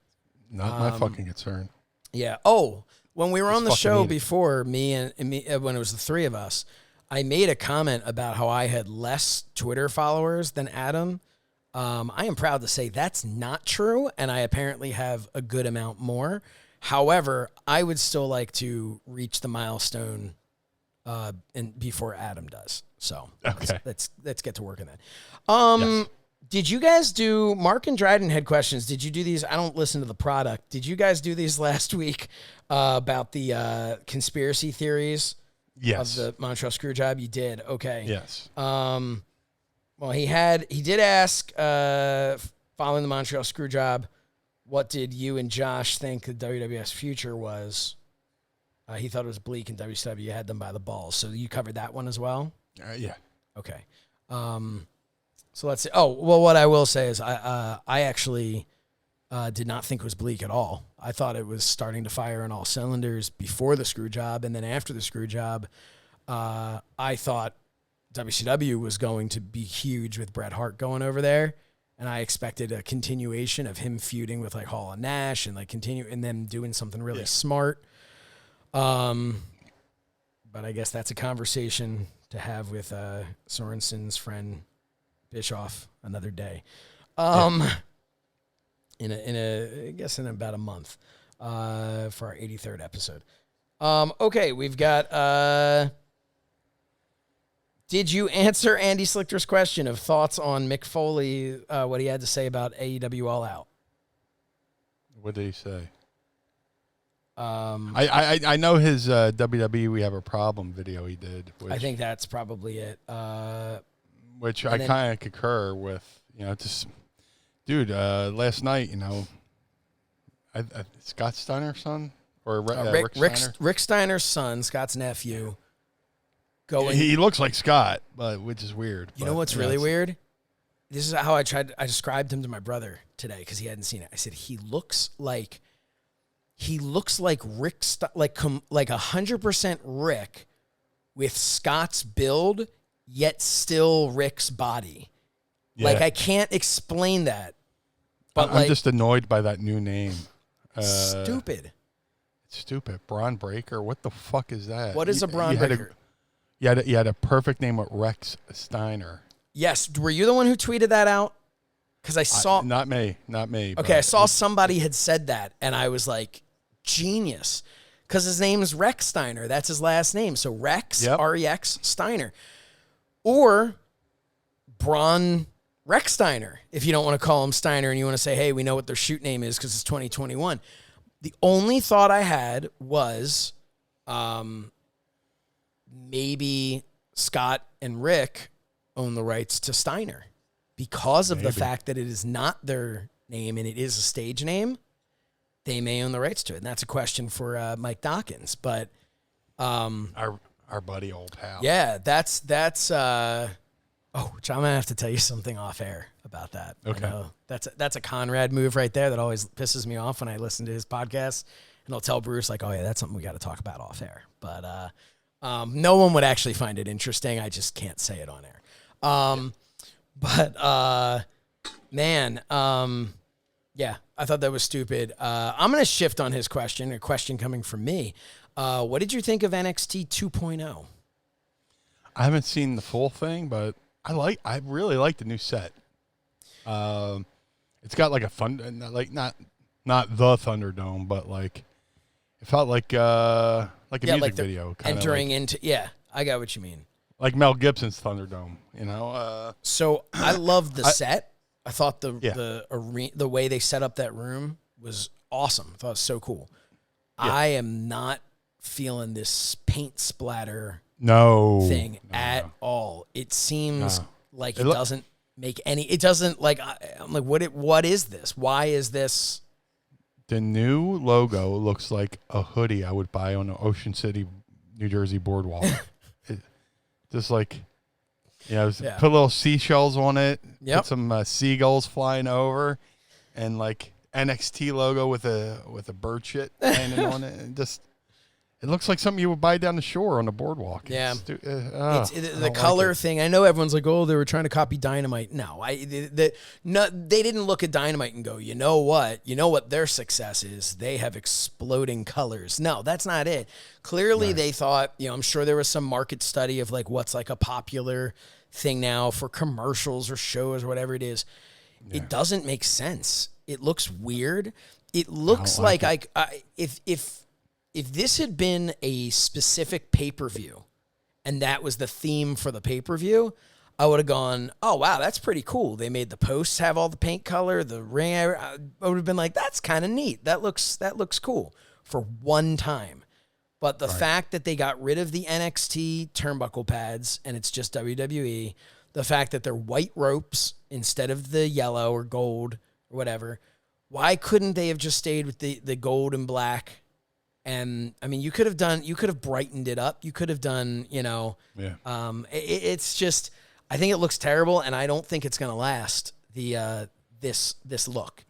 Speaker 3: Not my fucking concern.
Speaker 2: Yeah. Oh, when we were on the show before, me and when it was the three of us, I made a comment about how I had less Twitter followers than Adam. I am proud to say that's not true, and I apparently have a good amount more. However, I would still like to reach the milestone and before Adam does. So
Speaker 3: okay.
Speaker 2: let's get to work on that.
Speaker 3: Yes.
Speaker 2: Did you guys do, Mark and Dryden had questions. Did you do these? I don't listen to the product. Did you guys do these last week about the conspiracy theories
Speaker 3: yes.
Speaker 2: of the Montreal Screwjob? You did. Okay.
Speaker 3: Yes.
Speaker 2: Well, he did ask, following the Montreal Screwjob, what did you and Josh think the WWF's future was? He thought it was bleak and WCW had them by the balls. So you covered that one as well?
Speaker 3: Yeah.
Speaker 2: Okay. So let's see. Oh, well, what I will say is I actually did not think it was bleak at all. I thought it was starting to fire on all cylinders before the Screwjob, and then after the Screwjob, I thought WCW was going to be huge with Bret Hart going over there, and I expected a continuation of him feuding with like Hall and Nash and like continue and then doing something really smart. But I guess that's a conversation to have with Sorensen's friend Bischoff another day. I guess in about a month, for our 83rd episode. Okay, we've got, did you answer Andy Slichter's question of thoughts on Mick Foley, what he had to say about AEW All Out?
Speaker 3: What did he say? I know his WWE We Have a Problem video he did. Which,
Speaker 2: I think that's probably it.
Speaker 3: Which I kind of concur with. Just dude. Last night, Scott Steiner's son or
Speaker 2: Rick Steiner's son, Scott's nephew.
Speaker 3: He looks like Scott, which is weird.
Speaker 2: You know what's really weird? This is how I described him to my brother today because he hadn't seen it. I said he looks like Rick, like 100% Rick with Scott's build, yet still Rick's body. Yeah. Like I can't explain that. But
Speaker 3: I'm just annoyed by that new name.
Speaker 2: Stupid.
Speaker 3: It's stupid. Braun Breaker. What the fuck is that?
Speaker 2: What is a Braun Breaker?
Speaker 3: You had a perfect name with Rex Steiner.
Speaker 2: Yes. Were you the one who tweeted that out? Because I saw.
Speaker 3: Not me.
Speaker 2: Okay, I saw somebody had said that, and I was like, genius. Because his name is Rex Steiner. That's his last name. So Rex, yep. R-E-X, Steiner. Or Braun Rex Steiner, if you don't want to call him Steiner and you want to say, hey, we know what their shoot name is because it's 2021. The only thought I had was maybe Scott and Rick own the rights to Steiner because of the fact that it is not their name and it is a stage name. They may own the rights to it, and that's a question for Mike Dawkins. But
Speaker 3: our buddy, old pal.
Speaker 2: Yeah, that's. Which I'm gonna have to tell you something off air about that.
Speaker 3: Okay,
Speaker 2: that's a Conrad move right there that always pisses me off when I listen to his podcast, and I'll tell Bruce like, oh yeah, that's something we got to talk about off air. But no one would actually find it interesting. I just can't say it on air. Yeah, I thought that was stupid. I'm going to shift on his question, a question coming from me. What did you think of NXT 2.0?
Speaker 3: I haven't seen the full thing, but I really like the new set. It's got like a fun, like not the Thunderdome, but like it felt like a music video.
Speaker 2: Entering into, I got what you mean.
Speaker 3: Like Mel Gibson's Thunderdome,
Speaker 2: So I love the set. I thought the way they set up that room was awesome. I thought it was so cool. Yeah. I am not feeling this paint splatter thing at all. It seems like it doesn't make any. It doesn't like. I'm like, what is this? Why is this?
Speaker 3: The new logo looks like a hoodie I would buy on the Ocean City, New Jersey boardwalk. Just like. Put little seashells on it.
Speaker 2: Yep.
Speaker 3: Put some seagulls flying over, and like NXT logo with a bird shit landing on it, and just it looks like something you would buy down the shore on the boardwalk.
Speaker 2: Yeah, the color thing. I know everyone's like, oh, they were trying to copy Dynamite. No, they didn't look at Dynamite and go, you know what their success is? They have exploding colors. No, that's not it. Clearly, they thought, I'm sure there was some market study of like what's like a popular thing now for commercials or shows or whatever it is. Yeah. It doesn't make sense. It looks weird. It looks like if this had been a specific pay-per-view and that was the theme for the pay-per-view, I would have gone, oh, wow, that's pretty cool. They made the posts have all the paint color, the ring. I would have been like, that's kind of neat. That looks cool for one time. But the fact that they got rid of the NXT turnbuckle pads and it's just WWE, the fact that they're white ropes instead of the yellow or gold or whatever, why couldn't they have just stayed with the gold and black? And I mean, you could have brightened it up. You could have done, it's just, I think it looks terrible, and I don't think it's going to last this look.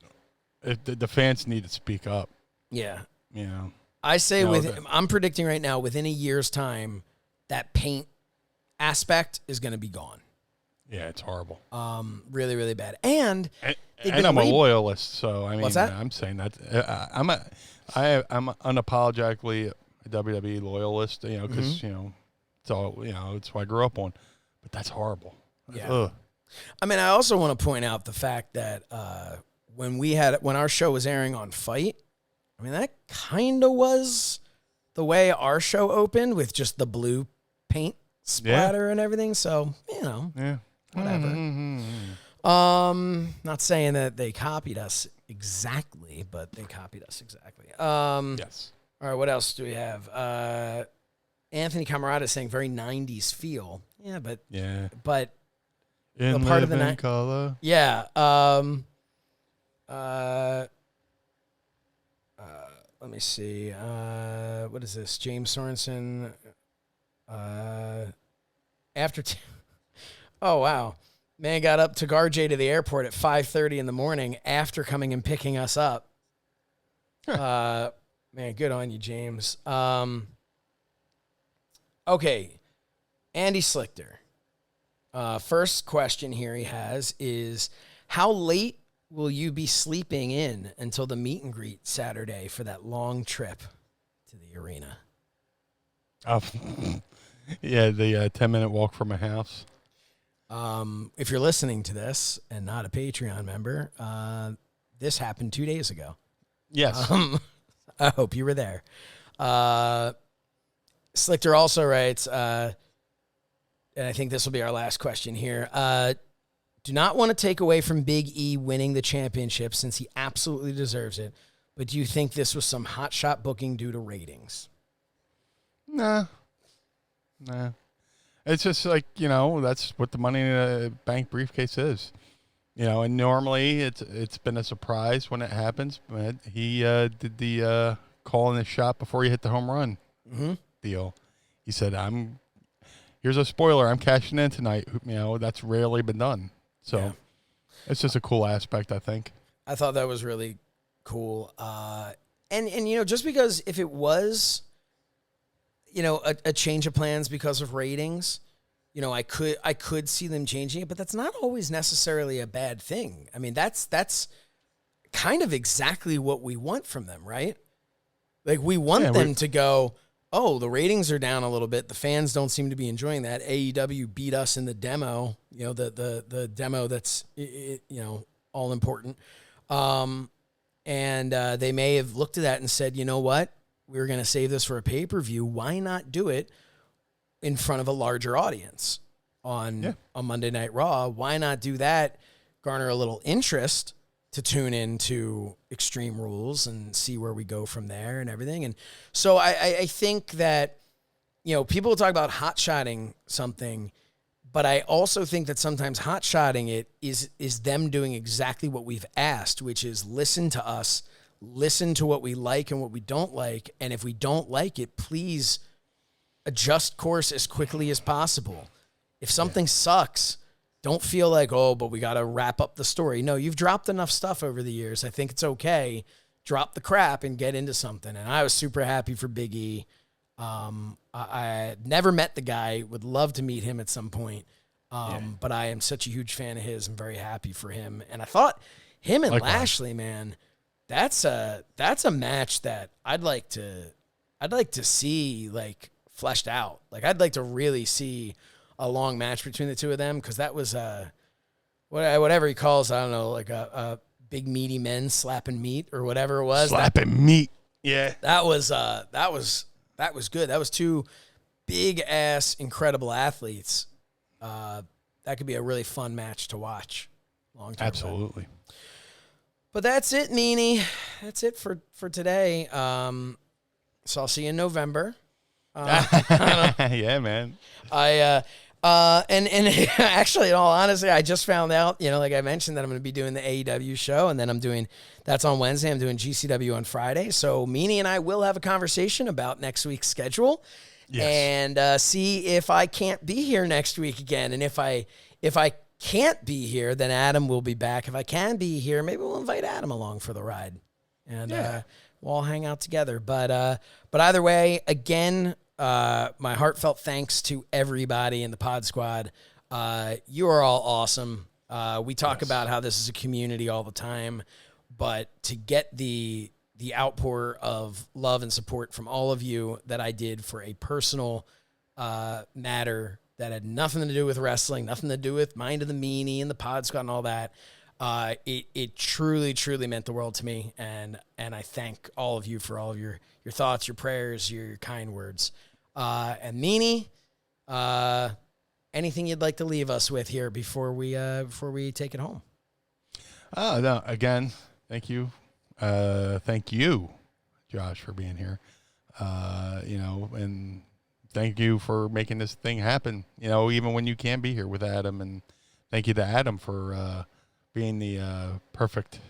Speaker 3: The fans need to speak up.
Speaker 2: Yeah.
Speaker 3: Yeah.
Speaker 2: I say I'm predicting right now within a year's time that paint aspect is going to be gone.
Speaker 3: Yeah, it's horrible.
Speaker 2: Really, really bad. And
Speaker 3: I'm a loyalist, so I mean,
Speaker 2: what's that?
Speaker 3: I'm saying that I'm unapologetically a WWE loyalist, because it's all it's what I grew up on. But that's horrible.
Speaker 2: Yeah. Ugh. I mean, I also want to point out the fact that when our show was airing on Fight, I mean, that kind of was the way our show opened, with just the blue paint splatter and everything. So, whatever. Not saying that they copied us exactly, but they copied us exactly.
Speaker 3: Yes.
Speaker 2: All right, what else do we have? Anthony Camarada is saying very 90s feel. Yeah, but
Speaker 3: in
Speaker 2: the part of the
Speaker 3: color.
Speaker 2: Yeah. Let me see. What is this? James Sorensen. Oh, wow. Man got up to RJ to the airport at 5:30 in the morning after coming and picking us up. Man, good on you, James. Okay. Andy Slichter. First question here he has is, how late will you be sleeping in until the meet and greet Saturday for that long trip to the arena?
Speaker 3: The 10-minute walk from my house.
Speaker 2: If you're listening to this and not a Patreon member, this happened 2 days ago.
Speaker 3: Yes.
Speaker 2: I hope you were there. Slichter also writes, and I think this will be our last question here. Do not want to take away from Big E winning the championship, since he absolutely deserves it, but do you think this was some hot shot booking due to ratings?
Speaker 3: Nah. It's just like, that's what the Money in the Bank briefcase is. And normally it's been a surprise when it happens, but he did the call in the shot before he hit the home run deal. He said, here's a spoiler, I'm cashing in tonight. That's rarely been done. So it's just a cool aspect, I think.
Speaker 2: I thought that was really cool. And just because if it was, a change of plans because of ratings, I could see them changing it, but that's not always necessarily a bad thing. I mean, that's kind of exactly what we want from them, right? Like, we want them to go, oh, the ratings are down a little bit. The fans don't seem to be enjoying that. AEW beat us in the demo, the demo that's, all important. And they may have looked at that and said, you know what? We're going to save this for a pay-per-view. Why not do it in front of a larger audience on Monday Night Raw? Why not do that? Garner a little interest to tune into Extreme Rules and see where we go from there and everything. And so I think that, people talk about hot-shotting something, but I also think that sometimes hot-shotting it is them doing exactly what we've asked, which is listen to us, listen to what we like and what we don't like, and if we don't like it, please adjust course as quickly as possible. If something sucks, don't feel like, but we got to wrap up the story. No, you've dropped enough stuff over the years. I think it's okay. Drop the crap and get into something. And I was super happy for Big E. I never met the guy. Would love to meet him at some point. But I am such a huge fan of his. I'm very happy for him. And I thought him and Lashley, man, that's a match that I'd like to see fleshed out. I'd like to really see a long match between the two of them, because that was whatever he calls, I don't know, a big meaty men slapping meat or whatever it was.
Speaker 3: Slapping meat. Yeah.
Speaker 2: That was good. That was two big ass incredible athletes. That could be a really fun match to watch long term.
Speaker 3: Absolutely.
Speaker 2: But that's it, Meanie. That's it for today. So I'll see you in November.
Speaker 3: Yeah, man.
Speaker 2: And actually, in all honesty, I just found out, like I mentioned, that I'm going to be doing the AEW show, and then that's on Wednesday. I'm doing GCW on Friday. So Meanie and I will have a conversation about next week's schedule, and see if I can't be here next week again. And if I can't be here, then Adam will be back. If I can be here, maybe we'll invite Adam along for the ride, and we'll all hang out together. But either way, again, my heartfelt thanks to everybody in the Pod Squad. You are all awesome. We talk about how this is a community all the time, but to get the outpour of love and support from all of you that I did for a personal matter that had nothing to do with wrestling, nothing to do with Mind of the Meanie and the Pod Squad and all that. It truly, truly meant the world to me, and I thank all of you for all of your thoughts, your prayers, your kind words. And Meanie, anything you'd like to leave us with here before we take it home?
Speaker 3: No, again, thank you. Thank you, Josh, for being here. And thank you for making this thing happen, even when you can't be here with Adam. And thank you to Adam for being the perfect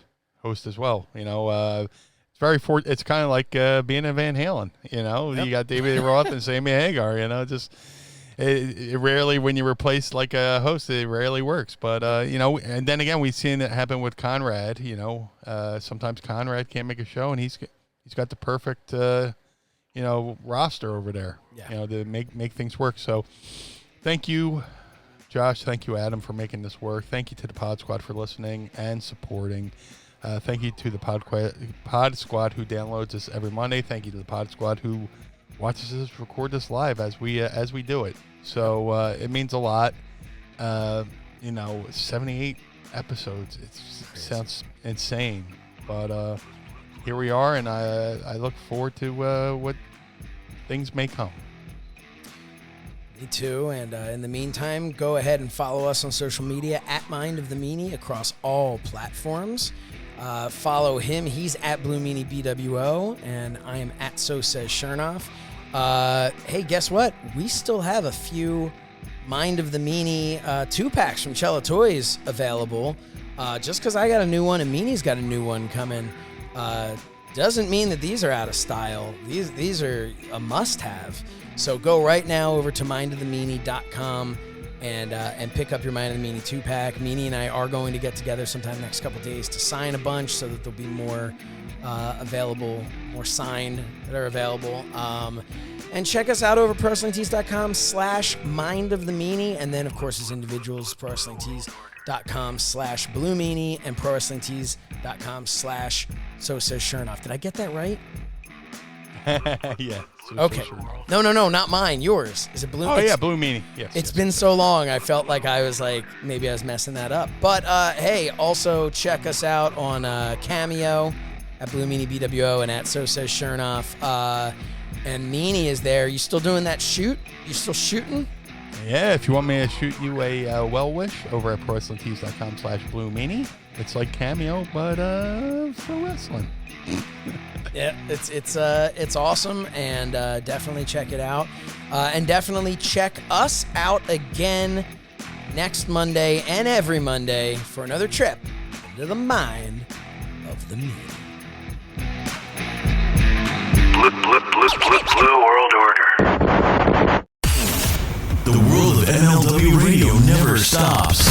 Speaker 3: host as well. It's kind of like being in Van Halen.
Speaker 2: Yep.
Speaker 3: You got David Roth and Sammy Hagar. It rarely, when you replace like a host, it rarely works. But and then again, we've seen it happen with Conrad. Sometimes Conrad can't make a show, and he's got the perfect roster over there.
Speaker 2: Yeah.
Speaker 3: To make things work. So, thank you, Josh. Thank you, Adam, for making this work. Thank you to the Pod Squad for listening and supporting. Thank you to the Pod Squad who downloads this every Monday. Thank you to the Pod Squad who watches us record this live as we do it. So it means a lot. 78 episodes. It sounds insane, but here we are, and I look forward to what things may come.
Speaker 2: Me too. And in the meantime, go ahead and follow us on social media at Mind of the Meanie across all platforms. Follow him. He's at Blue Meanie BWO, and I am at So Says Chernoff. Hey, guess what? We still have a few Mind of the Meanie 2-packs from Cello Toys available. Just because I got a new one and Meanie's got a new one coming, doesn't mean that these are out of style. These are a must-have. So go right now over to mindofthemeanie.com and pick up your Mind of the Meanie 2-pack. Meanie and I are going to get together sometime next couple days to sign a bunch so that there'll be more available, more signed that are available. And check us out over ProWrestlingTees.com/Mind of the Meanie. And then, of course, as individuals, ProWrestlingTees.com/Blue Meanie and ProWrestlingTees.com/So Says Chernoff. Did I get that right?
Speaker 3: Yeah.
Speaker 2: Okay. No, not mine. Yours. Is it Blue?
Speaker 3: Oh, yeah, Blue Meanie. Yes.
Speaker 2: It's been so long, I felt like I was maybe I was messing that up. But, hey, also check us out on Cameo at Blue Meanie BWO and at So Says Chernoff. And Meanie is there. You still doing that shoot? You still shooting?
Speaker 3: Yeah, if you want me to shoot you a well wish over at ProWrestlingTees.com/Blue Meanie. It's like Cameo, but for wrestling.
Speaker 2: Yeah, it's awesome, and definitely check it out. And definitely check us out again next Monday and every Monday for another trip into the mind of the Meanie.
Speaker 1: Blue World Order. The world of MLW radio never stops.